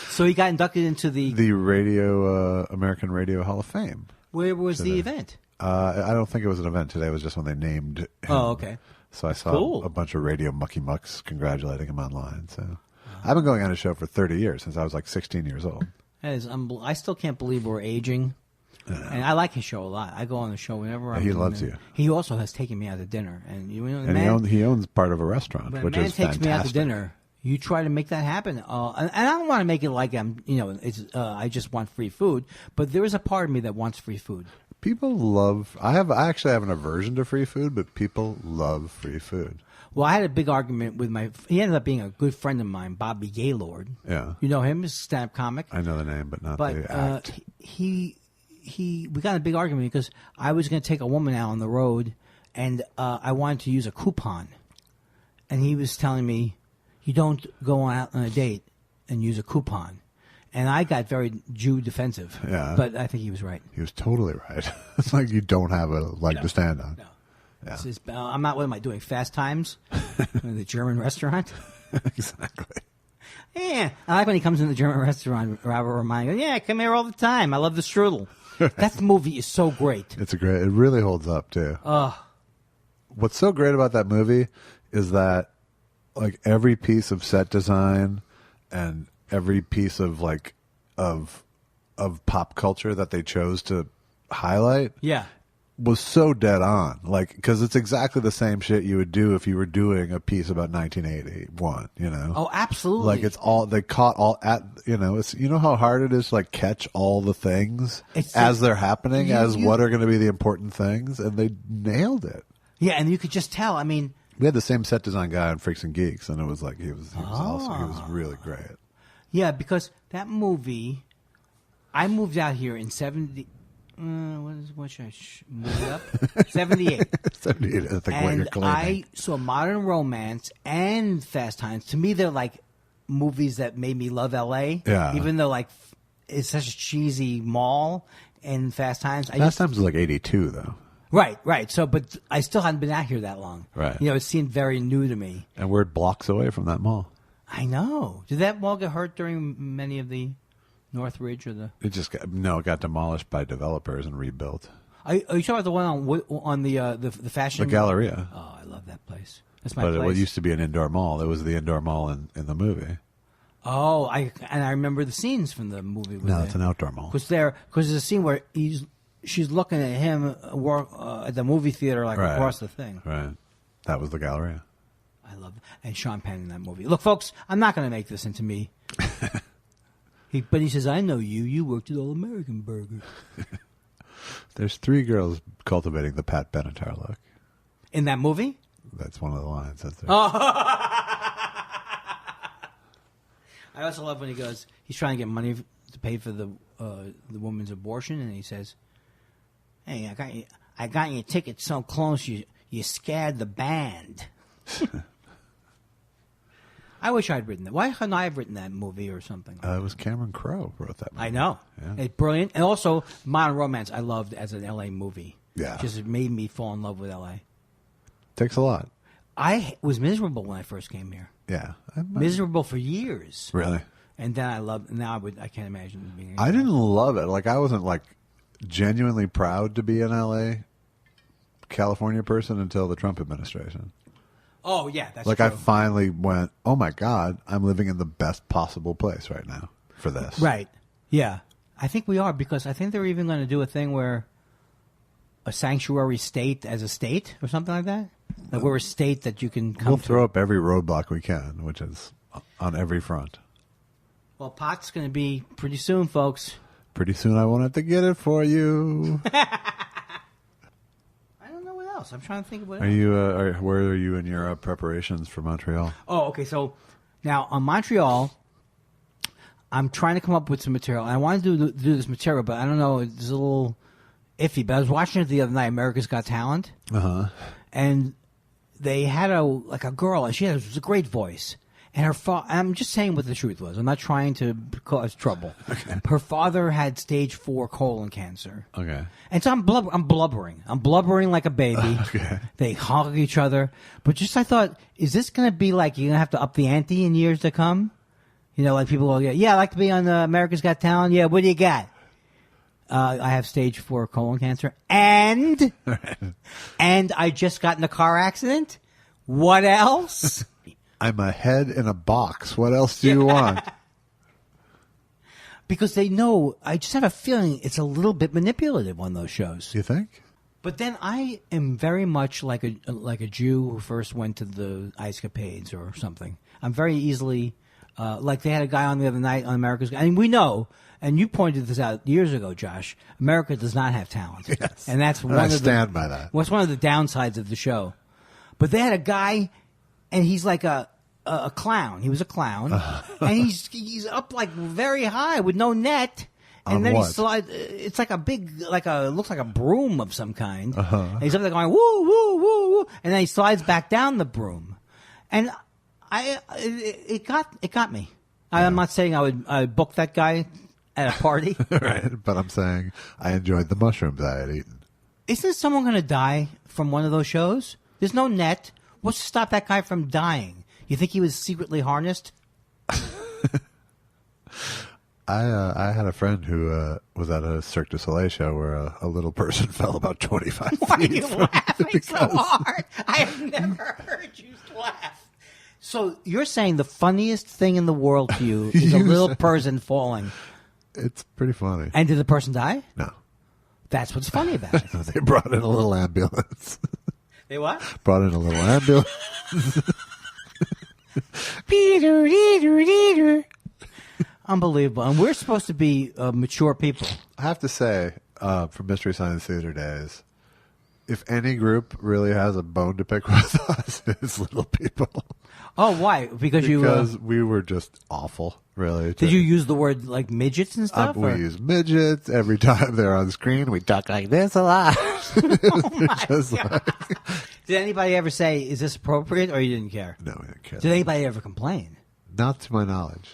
So he got inducted into the radio American Radio Hall of Fame. Where was the event? I don't think it was an event today. It was just when they named him. Oh, okay. So I saw a bunch of radio mucky mucks congratulating him online. So I've been going on his show for 30 years, since I was like 16 years old. That is I still can't believe we're aging. And I like his show a lot. I go on the show whenever I'm. He loves you. He also has taken me out to dinner, and he owns part of a restaurant, when which a man is takes fantastic. me out to dinner. You try to make that happen, and I don't want to make it like I'm. It's I just want free food, but there is a part of me that wants free food. People love. I actually have an aversion to free food, but people love free food. Well, I had a big argument with he ended up being a good friend of mine, Bobby Gaylord. Yeah. You know him, he's a stand-up comic. I know the name, but not the act. We got in a big argument because I was going to take a woman out on the road, and I wanted to use a coupon. And he was telling me, you don't go out on a date and use a coupon. And I got very Jew defensive. Yeah. But I think he was right. He was totally right. It's like you don't have a leg to stand on. No. Yeah. I'm not, what am I doing, Fast Times? In the German restaurant? Exactly. Yeah. I like when he comes in the German restaurant, Robert Romano goes, yeah, I come here all the time. I love the strudel. That movie is so great. It really holds up, too. What's so great about that movie is that like every piece of set design and every piece of of pop culture that they chose to highlight was so dead on, like, because it's exactly the same shit you would do if you were doing a piece about 1981, Oh, absolutely. like it's all they caught all at it's how hard it is to like catch all the things as they're happening, what are going to be the important things, and they nailed it. Yeah, and you could just tell. I mean, we had the same set design guy on Freaks and Geeks, and it was like he was really great. Yeah, because that movie, I moved out here in 70. What should I move it up? 78. 78. I think what you're And claiming. I saw Modern Romance and Fast Times. To me, they're like movies that made me love L.A. Yeah. Even though like it's such a cheesy mall in Fast Times. Fast Times was like 82, though. Right. So, but I still hadn't been out here that long. Right. It seemed very new to me. And we're blocks away from that mall. I know. Did that mall get hurt during many of the Northridge or the? It got demolished by developers and rebuilt. Are you talking about the one on the fashion? The Galleria. Oh, I love that place. That's my But place. it used to be an indoor mall. It was the indoor mall in the movie. Oh, I remember the scenes from the movie. No, it's an outdoor mall. Because there's a scene where she's looking at him work at the movie theater, like Right. across the thing. Right. That was the Galleria. I love it. And Sean Penn in that movie. Look, folks, I'm not going to make this into me. But he says, I know you. You worked at All American Burger. There's 3 girls cultivating the Pat Benatar look. In that movie? That's one of the lines. That's there. Oh. I also love when he goes, he's trying to get money to pay for the woman's abortion, and he says, "Hey, I got your ticket so close you scared the band." I wish I'd written that. Why couldn't I have written that movie or something? It was Cameron Crowe wrote that movie. I know. Yeah. It's brilliant. And also, Modern Romance I loved as an L.A. movie. Yeah. Just made me fall in love with L.A. Takes a lot. I was miserable when I first came here. Yeah. Miserable for years. Really? And then I loved. Now I can't imagine being. I didn't love it. Like, I wasn't like genuinely proud to be an L.A. California person until the Trump administration. Oh yeah, that's like true. I finally went, oh my God, I'm living in the best possible place right now for this. Right. Yeah, I think we are, because I think they're even going to do a thing where a sanctuary state as a state or something like that. Like we're a state that you can come. We'll throw up every roadblock we can, which is on every front. Well, pot's going to be pretty soon, folks. Pretty soon I won't have to get it for you. I'm trying to think of what else. Are you? Where are you in your preparations for Montreal? Oh, okay. So now on Montreal, I'm trying to come up with some material. I want to do this material, but I don't know. It's a little iffy. But I was watching it the other night, America's Got Talent, and they had a girl, and she was a great voice. And her I'm just saying what the truth was. I'm not trying to cause trouble. Okay. Her father had stage 4 colon cancer. Okay. And so I'm blubbering. I'm blubbering like a baby. Okay. They hug each other. But just I thought, is this going to be like you're going to have to up the ante in years to come? You know, like people go, yeah, I'd like to be on America's Got Talent. Yeah, what do you got? I have stage 4 colon cancer. And I just got in a car accident. What else? I'm a head in a box. What else do you want? Because they know, I just have a feeling it's a little bit manipulative on those shows. You think? But then I am very much like a Jew who first went to the ice capades or something. I'm very easily, like they had a guy on the other night on America's. I mean, we know, and you pointed this out years ago, Josh. America does not have talent, yes, and that's I stand by that. What's one of the downsides of the show? But they had a guy. And he's like a clown. He was a clown, and he's up like very high with no net. And then he slides. It's like a big, looks like a broom of some kind. And he's up there going woo woo woo woo, and then he slides back down the broom. And it got me. Yeah. I'm not saying I would book that guy at a party, right? But I'm saying I enjoyed the mushrooms I had eaten. Isn't someone going to die from one of those shows? There's no net. What's to stop that guy from dying? You think he was secretly harnessed? I had a friend who was at a Cirque du Soleil show where a little person fell about 25 feet. Why are you laughing so hard? I have never heard you laugh. So you're saying the funniest thing in the world to you is a little person falling. It's pretty funny. And did the person die? No. That's what's funny about it. They brought in a little ambulance. They what? Brought in a little ambulance. Unbelievable. And we're supposed to be mature people. I have to say, from Mystery Science Theater days, if any group really has a bone to pick with us, it's Little People. Oh, why? Because we were just awful, really. Did you use the word like midgets and stuff? We use midgets every time they're on screen. We talk like this a lot. Oh my God. Did anybody ever say, "Is this appropriate?" or you didn't care? No, we didn't care. Did anybody ever complain? Not to my knowledge.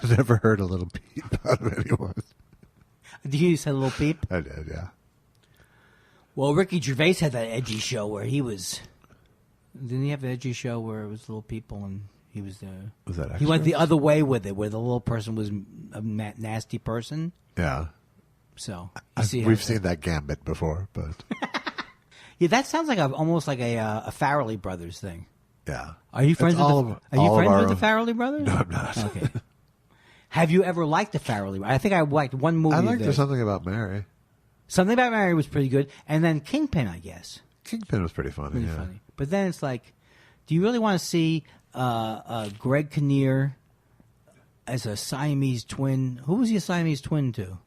I've never heard a little peep out of anyone. Did you say a little peep? I did, yeah. Well, Ricky Gervais had that edgy show where he was. Didn't he have an edgy show where it was little people and he was the? Was that? He went the other way with it, where the little person was a nasty person. Yeah. So we've seen that gambit before, but yeah, that sounds like almost like a Farrelly Brothers thing. Yeah. Are you friends with the Farrelly Brothers? No, I'm not. Okay. Have you ever liked the Farrelly Brothers? I think I liked one movie. I liked There's Something About Mary. Something About Mary was pretty good, and then Kingpin, I guess. Kingpin was pretty funny. Funny. But then it's like, do you really want to see Greg Kinnear as a Siamese twin? Who was he a Siamese twin to?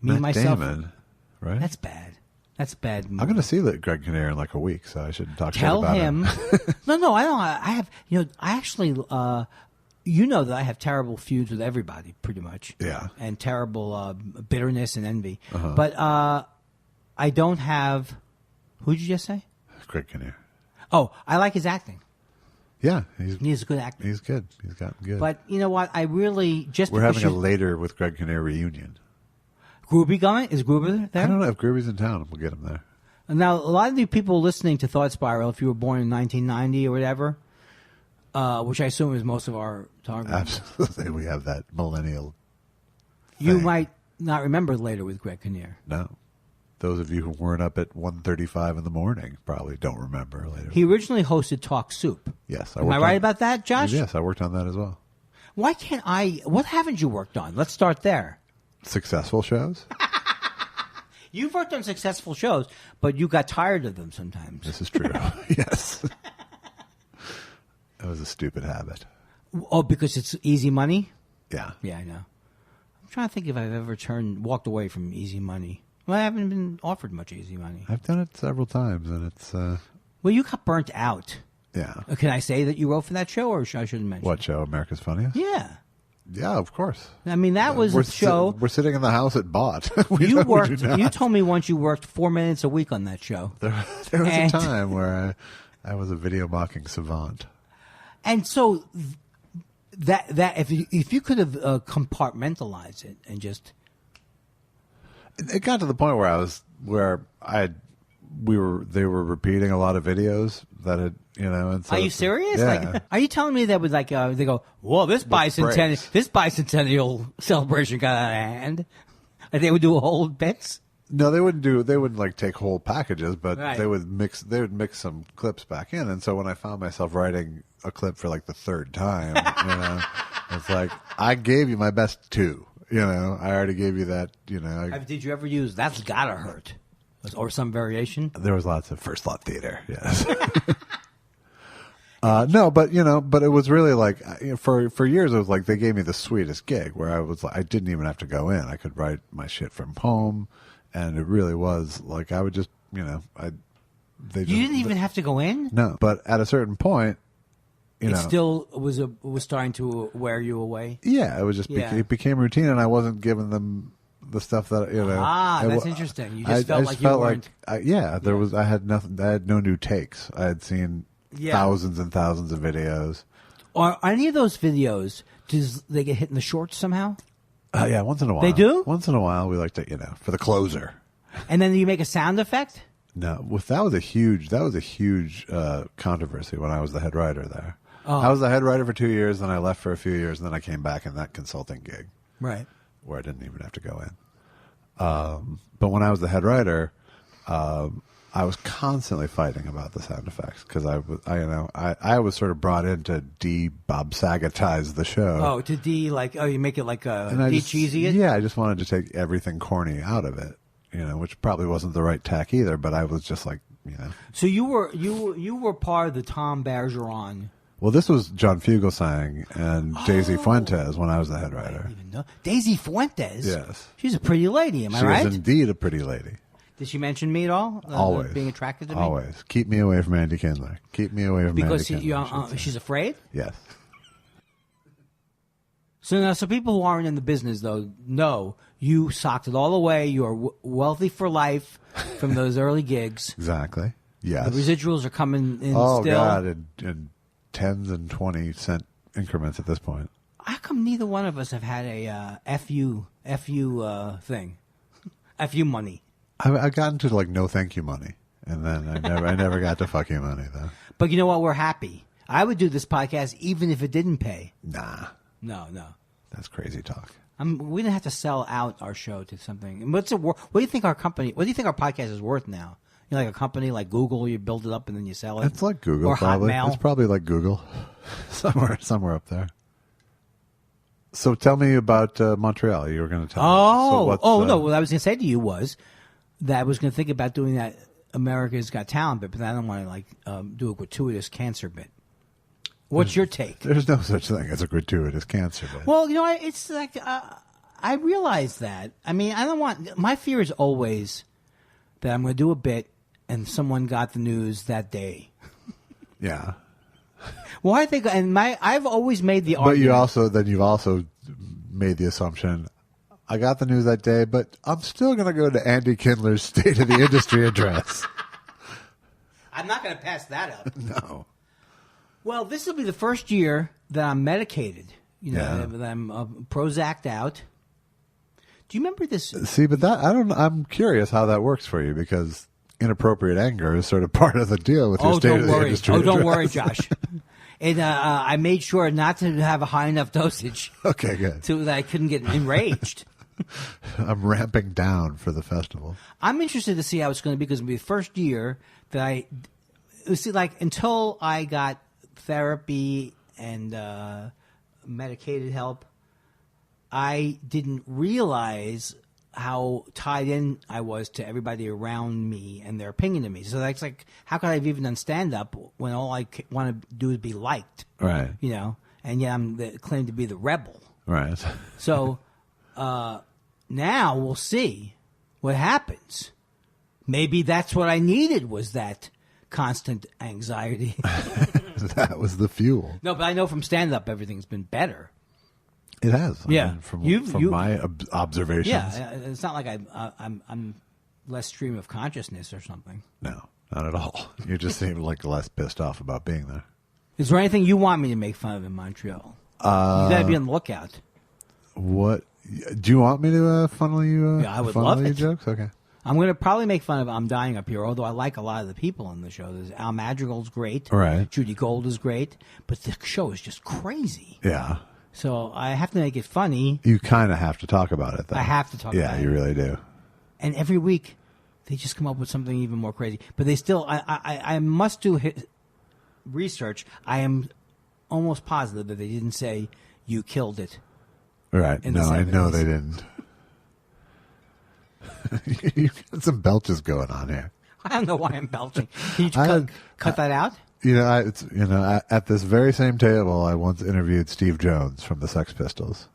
Matt Damon, right? That's bad. That's a bad move. I'm going to see that Greg Kinnear in like a week, so I should talk to Tell him about him. No, I don't. I have, I actually, you know that I have terrible feuds with everybody, pretty much. Yeah. And terrible bitterness and envy. But I don't have, who'd you just say? Greg Kinnear. Oh, I like his acting. Yeah. He's a good actor. He's good. He's gotten good. But you know what? I really, We're having a later with Greg Kinnear reunion. Groovy going? Is Gruber there? I don't know if Groovy's in town. We'll get him there. Now, a lot of the people listening to Thought Spiral, if you were born in 1990 or whatever, which I assume is most of our target. Absolutely. We have that millennial You thing. might not remember later with Greg Kinnear. No. Those of you who weren't up at 1:35 in the morning probably don't remember later. He originally hosted Talk Soup. Yes. Am I right about that, Josh? Yes, I worked on that as well. Why can't I? What haven't you worked on? Let's start there. Successful shows? You've worked on successful shows, but you got tired of them sometimes. This is true. Yes. That was a stupid habit. Oh, because it's easy money? Yeah. Yeah, I know. I'm trying to think if I've ever walked away from easy money. Well, I haven't been offered much easy money. I've done it several times, and it's... Well, you got burnt out. Yeah. Can I say that you wrote for that show, or I shouldn't mention What it? show? America's Funniest? Yeah. Yeah, of course. I mean, that was a show. We're sitting in the house at Bott. You told me once you worked 4 minutes a week on that show. There was a time where I was a video mocking savant. And so that if you could have compartmentalized it and just... It got to the point where they were repeating a lot of videos that had, and so Are you serious? Yeah. Like, are you telling me that was like they go, "Whoa, this bicentennial celebration got out of hand"? Like they would do whole bits? No, they wouldn't like take whole packages, but Right. they would mix some clips back in. And so when I found myself writing a clip for like the third time, it's like, I gave you my best two, I already gave you that, Did you ever use "That's Gotta Hurt" or some variation? There was lots of First Thought Theater, yes. No, but it was really like for years it was like they gave me the sweetest gig where I didn't even have to go in. I could write my shit from home, and it really was like I would just you didn't even have to go in. No, but at a certain point, it still was starting to wear you away. Yeah, it was just it became routine, and I wasn't giving them the stuff that that's interesting. You just felt like you weren't. I had nothing. I had no new takes. I had seen thousands and thousands of videos. Are any of those videos, does they get hit in the shorts somehow? Yeah, once in a while. They do? Once in a while, we like to, for the closer. And then you make a sound effect? No, that was a huge controversy when I was the head writer there. Oh. I was the head writer for 2 years, then I left for a few years, and then I came back in that consulting gig. Right. Where I didn't even have to go in. But when I was the head writer, I was constantly fighting about the sound effects because I was sort of brought in to Bob Sagatize the show. Oh, you make it like cheesy it? Yeah, I just wanted to take everything corny out of it, which probably wasn't the right tack either. But I was just like, So you were part of the Tom Bergeron. Well, this was John Fugelsang and Daisy Fuentes when I was the head writer. I didn't even know. Daisy Fuentes? Yes. She's a pretty lady, am I right? She is indeed a pretty lady. Did she mention me at all? Always. Being attracted to me? Always. Keep me away from Andy Kindler. Keep me away from Andy Kindler. Because she's afraid? Yes. So people who aren't in the business, though, know you socked it all away. You are wealthy for life from those early gigs. Exactly. Yes. The residuals are coming in still. Oh, still. God. In 10s and 20-cent increments at this point. How come neither one of us have had a FU thing? FU money. I got into like no thank you money, and then I never got to fuck you money though. But you know what? We're happy. I would do this podcast even if it didn't pay. Nah. No. That's crazy talk. We didn't have to sell out our show to something. What do you think our podcast is worth now? Like a company like Google, you build it up and then you sell it. It's like Google, or probably. Hotmail. It's probably like Google, somewhere up there. So tell me about Montreal. You were going to tell me. No. What I was going to say to you was that I was going to think about doing that America's Got Talent bit, but I don't want to do a gratuitous cancer bit. What's your take? There's no such thing as a gratuitous cancer bit. Well, it's like I realize that. I mean, I don't want. My fear is always that I'm going to do a bit, and someone got the news that day. Yeah. Well, I think, I've always made the argument. But you've also made the assumption, I got the news that day, but I'm still going to go to Andy Kindler's State of the Industry address. I'm not going to pass that up. No. Well, this will be the first year that I'm medicated. That I'm Prozac'd out. Do you remember this? See, but I'm curious how that works for you, because inappropriate anger is sort of part of the deal with your State of the Industry address. Don't worry, Josh. And I made sure not to have a high enough dosage. Okay, good. So that I couldn't get enraged. I'm ramping down for the festival. I'm interested to see how it's going to be, because it'll be the first year that until I got therapy and medicated help, I didn't realize how tied in I was to everybody around me and their opinion of me. So that's like, how could I have even done stand-up when all I want to do is be liked? Right. And yet I'm claimed to be the rebel. Right. So now we'll see what happens. Maybe that's what I needed, was that constant anxiety. That was the fuel. No, but I know from stand-up everything's been better. It has. Yeah. From my observations. Yeah, it's not like I'm less stream of consciousness or something. No, not at all. You just seem like less pissed off about being there. Is there anything you want me to make fun of in Montreal? You got to be on the lookout. What? Do you want me to funnel you? Yeah, I would love it. Jokes? Okay. I'm going to probably make fun of I'm Dying Up Here, although I like a lot of the people on the show. There's Al Madrigal's great. Right. Judy Gold is great. But the show is just crazy. Yeah. So I have to make it funny. You kind of have to talk about it, though. I have to talk about it. Yeah, you really do. And every week, they just come up with something even more crazy. But they still, I must do research. I am almost positive that they didn't say, you killed it. Right. No, I know they didn't. You got some belches going on here. I don't know why I'm belching. Can you cut that out? At this very same table, I once interviewed Steve Jones from the Sex Pistols.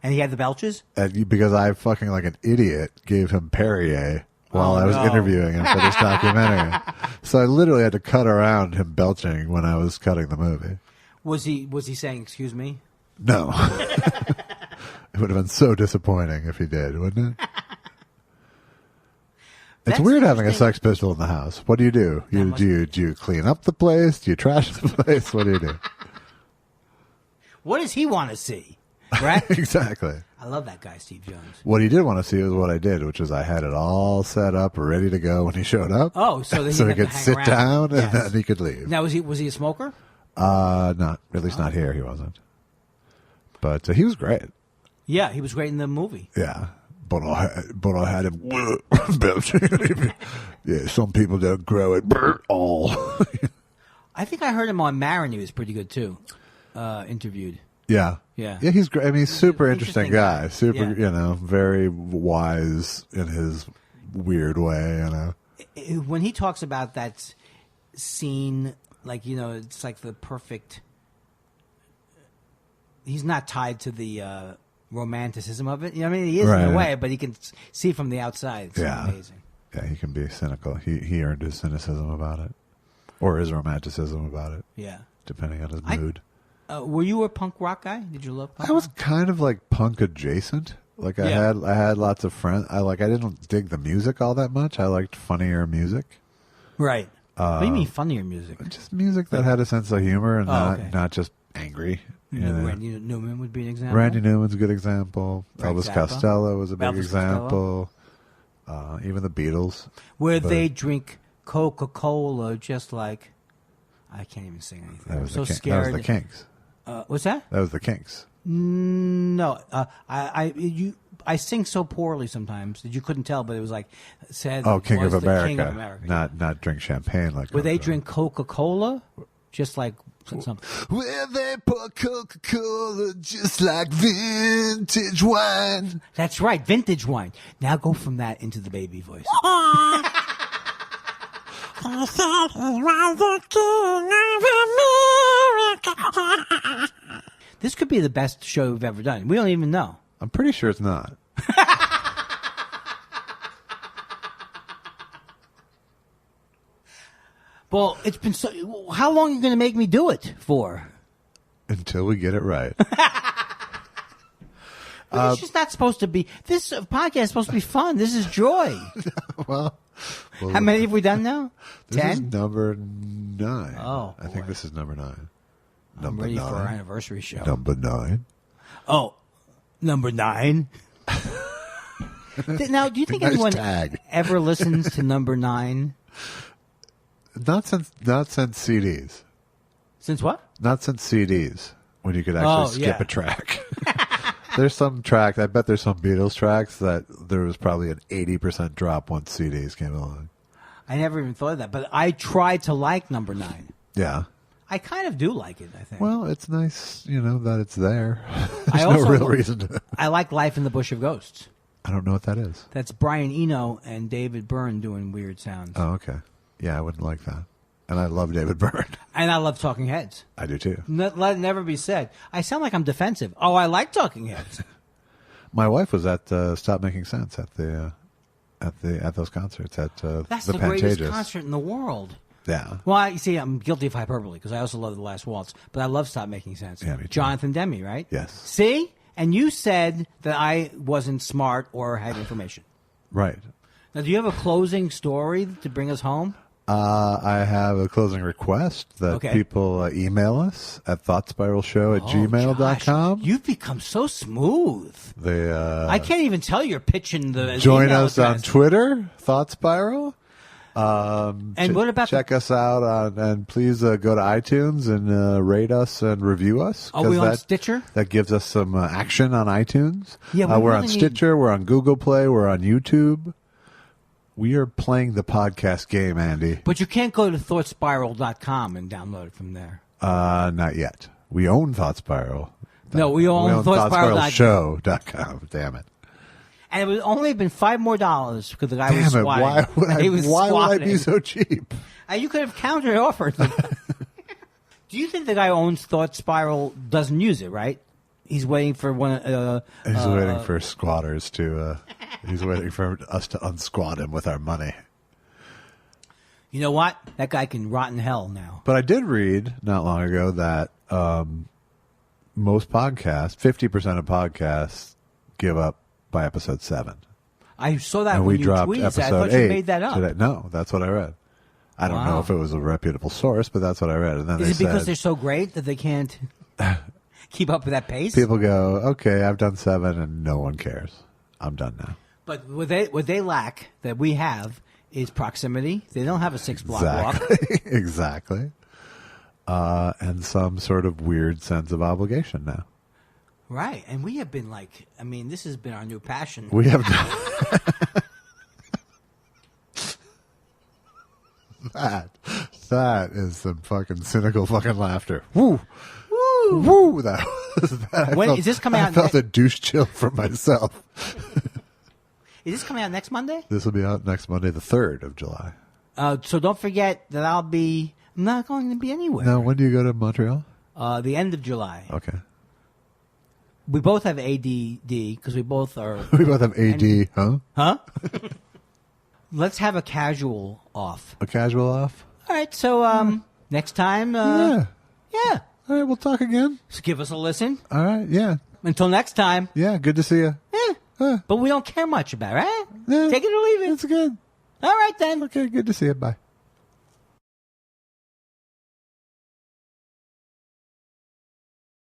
And he had the belches? Because I fucking like an idiot gave him Perrier while I was interviewing him for this documentary. So I literally had to cut around him belching when I was cutting the movie. Was he saying, excuse me? No. It would have been so disappointing if he did, wouldn't it? It's weird having a Sex Pistol in the house. What do you do? Do you clean up the place? Do you trash the place? What do you do? What does he want to see? Right? Exactly. I love that guy, Steve Jones. What he did want to see was what I did, which is I had it all set up, ready to go when he showed up. Oh, so that he could sit down and then he could leave. Now, was he a smoker? Not at least not here. He wasn't. But he was great. Yeah, he was great in the movie. Yeah. But I had him belching. Yeah, some people don't grow it all. I think I heard him on Maron. He was pretty good too. Interviewed. Yeah. Yeah. Yeah, he's great. I mean, he's super interesting guy. Super, yeah. Very wise in his weird way, When he talks about that scene, it's like the perfect. He's not tied to the romanticism of it. He is in a way, but he can see from the outside. It's amazing. Yeah, he can be cynical. He earned his cynicism about it, or his romanticism about it. Yeah, depending on his mood. Were you a punk rock guy? Did you love punk rock? I was kind of like punk adjacent. Like I had lots of friends. I didn't dig the music all that much. I liked funnier music. Right. What do you mean funnier music? Just music that had a sense of humor and not just angry. Randy Newman would be an example. Randy Newman's a good example. Frank Elvis Zappa. Costello was a big example. Even the Beatles. Where they drink Coca-Cola just like... I can't even sing anything. I'm so scared. That was the Kinks. What's that? That was the Kinks. No. I sing so poorly sometimes that you couldn't tell, but it was like said. Oh, King of America. King of America. Not drink champagne like. Where they drink Coca-Cola, just like something. Where they pour Coca-Cola just like vintage wine. That's right, vintage wine. Now go from that into the baby voice. He said he was the king of America. This could be the best show we've ever done. We don't even know. I'm pretty sure it's not. Well, it's been so. How long are you going to make me do it for? Until we get it right. It's just not supposed to be. This podcast is supposed to be fun. This is joy. well, How many have we done now? This 10? is number 9. Oh, I think this is number 9. I'm ready for our anniversary show. Number 9. Oh, number 9. Now, do you think Nice anyone tag. ever listens to number 9? Not since CDs. Since what? Not since CDs, when you could actually skip a track. There's some tracks, I bet there's some Beatles tracks that there was probably an 80% drop once CDs came along. I never even thought of that, but I tried to like number 9. Yeah. I kind of do like it, I think. Well, it's nice, that it's there. I There's also no real reason to. I like Life in the Bush of Ghosts. I don't know what that is. That's Brian Eno and David Byrne doing weird sounds. Oh, okay. Yeah, I wouldn't like that. And I love David Byrne. And I love Talking Heads. I do too. Let it never be said. I sound like I'm defensive. Oh, I like Talking Heads. My wife was at Stop Making Sense at those concerts at That's the the greatest Pantages. concert in the world. Yeah. Well, you see, I'm guilty of hyperbole because I also love The Last Waltz, but I love Stop Making Sense. Yeah, me too. Jonathan Demme, right? Yes. See? And you said that I wasn't smart or had information. Right. Now, do you have a closing story to bring us home? I have a closing request that people email us at thoughtspiralshow@gmail.com. You've become so smooth. I can't even tell you're pitching the join email us on address. Twitter, Thought Spiral. And what about check us out and please go to iTunes and rate us and review us. Are we on that, Stitcher? That gives us some action on iTunes. Yeah, we're really on Stitcher. We're on Google Play. We're on YouTube. We are playing the podcast game, Andy. But you can't go to thoughtspiral.com and download it from there. Not yet. We own Thought Spiral. No, we own thoughtspiralshow.com. Damn it. And it would only have been $5 more because the guy was Damn it. squatting. Why would I be so cheap? You could have counter offered. Do you think the guy who owns Thought Spiral doesn't use it, right? He's waiting for one. He's waiting for squatters to. He's waiting for us to unsquat him with our money. You know what? That guy can rot in hell now. But I did read not long ago that most podcasts, 50% of podcasts, give up by episode 7. I saw that and when we you dropped tweeted episode that. I thought 8 you made that up. today. No, that's what I read. I don't know if it was a reputable source, but that's what I read. And then Is it because said, they're so great that they can't keep up with that pace? People go, okay, I've done 7 and no one cares. I'm done now. But what they lack that we have is proximity. They don't have a 6-block walk. Exactly. And some sort of weird sense of obligation now. Right. And we have been this has been our new passion. We have That is some fucking cynical fucking laughter. Woo! Woo! Woo! That was that. When is this coming out? I felt a douche chill from myself. Is this coming out next Monday? This will be out next Monday, the 3rd of July. So don't forget that I'm not going to be anywhere. Now, when do you go to Montreal? The end of July. Okay. We both have ADD because we both are. We both have AD, huh? Huh? Let's have a casual off. A casual off? All right. So next time. Yeah. Yeah. All right, we'll talk again. So give us a listen. All right, yeah. Until next time. Yeah, good to see you. But we don't care much about it, right? Yeah, Take it or leave it. It's good. All right, then. Okay, good to see you. Bye.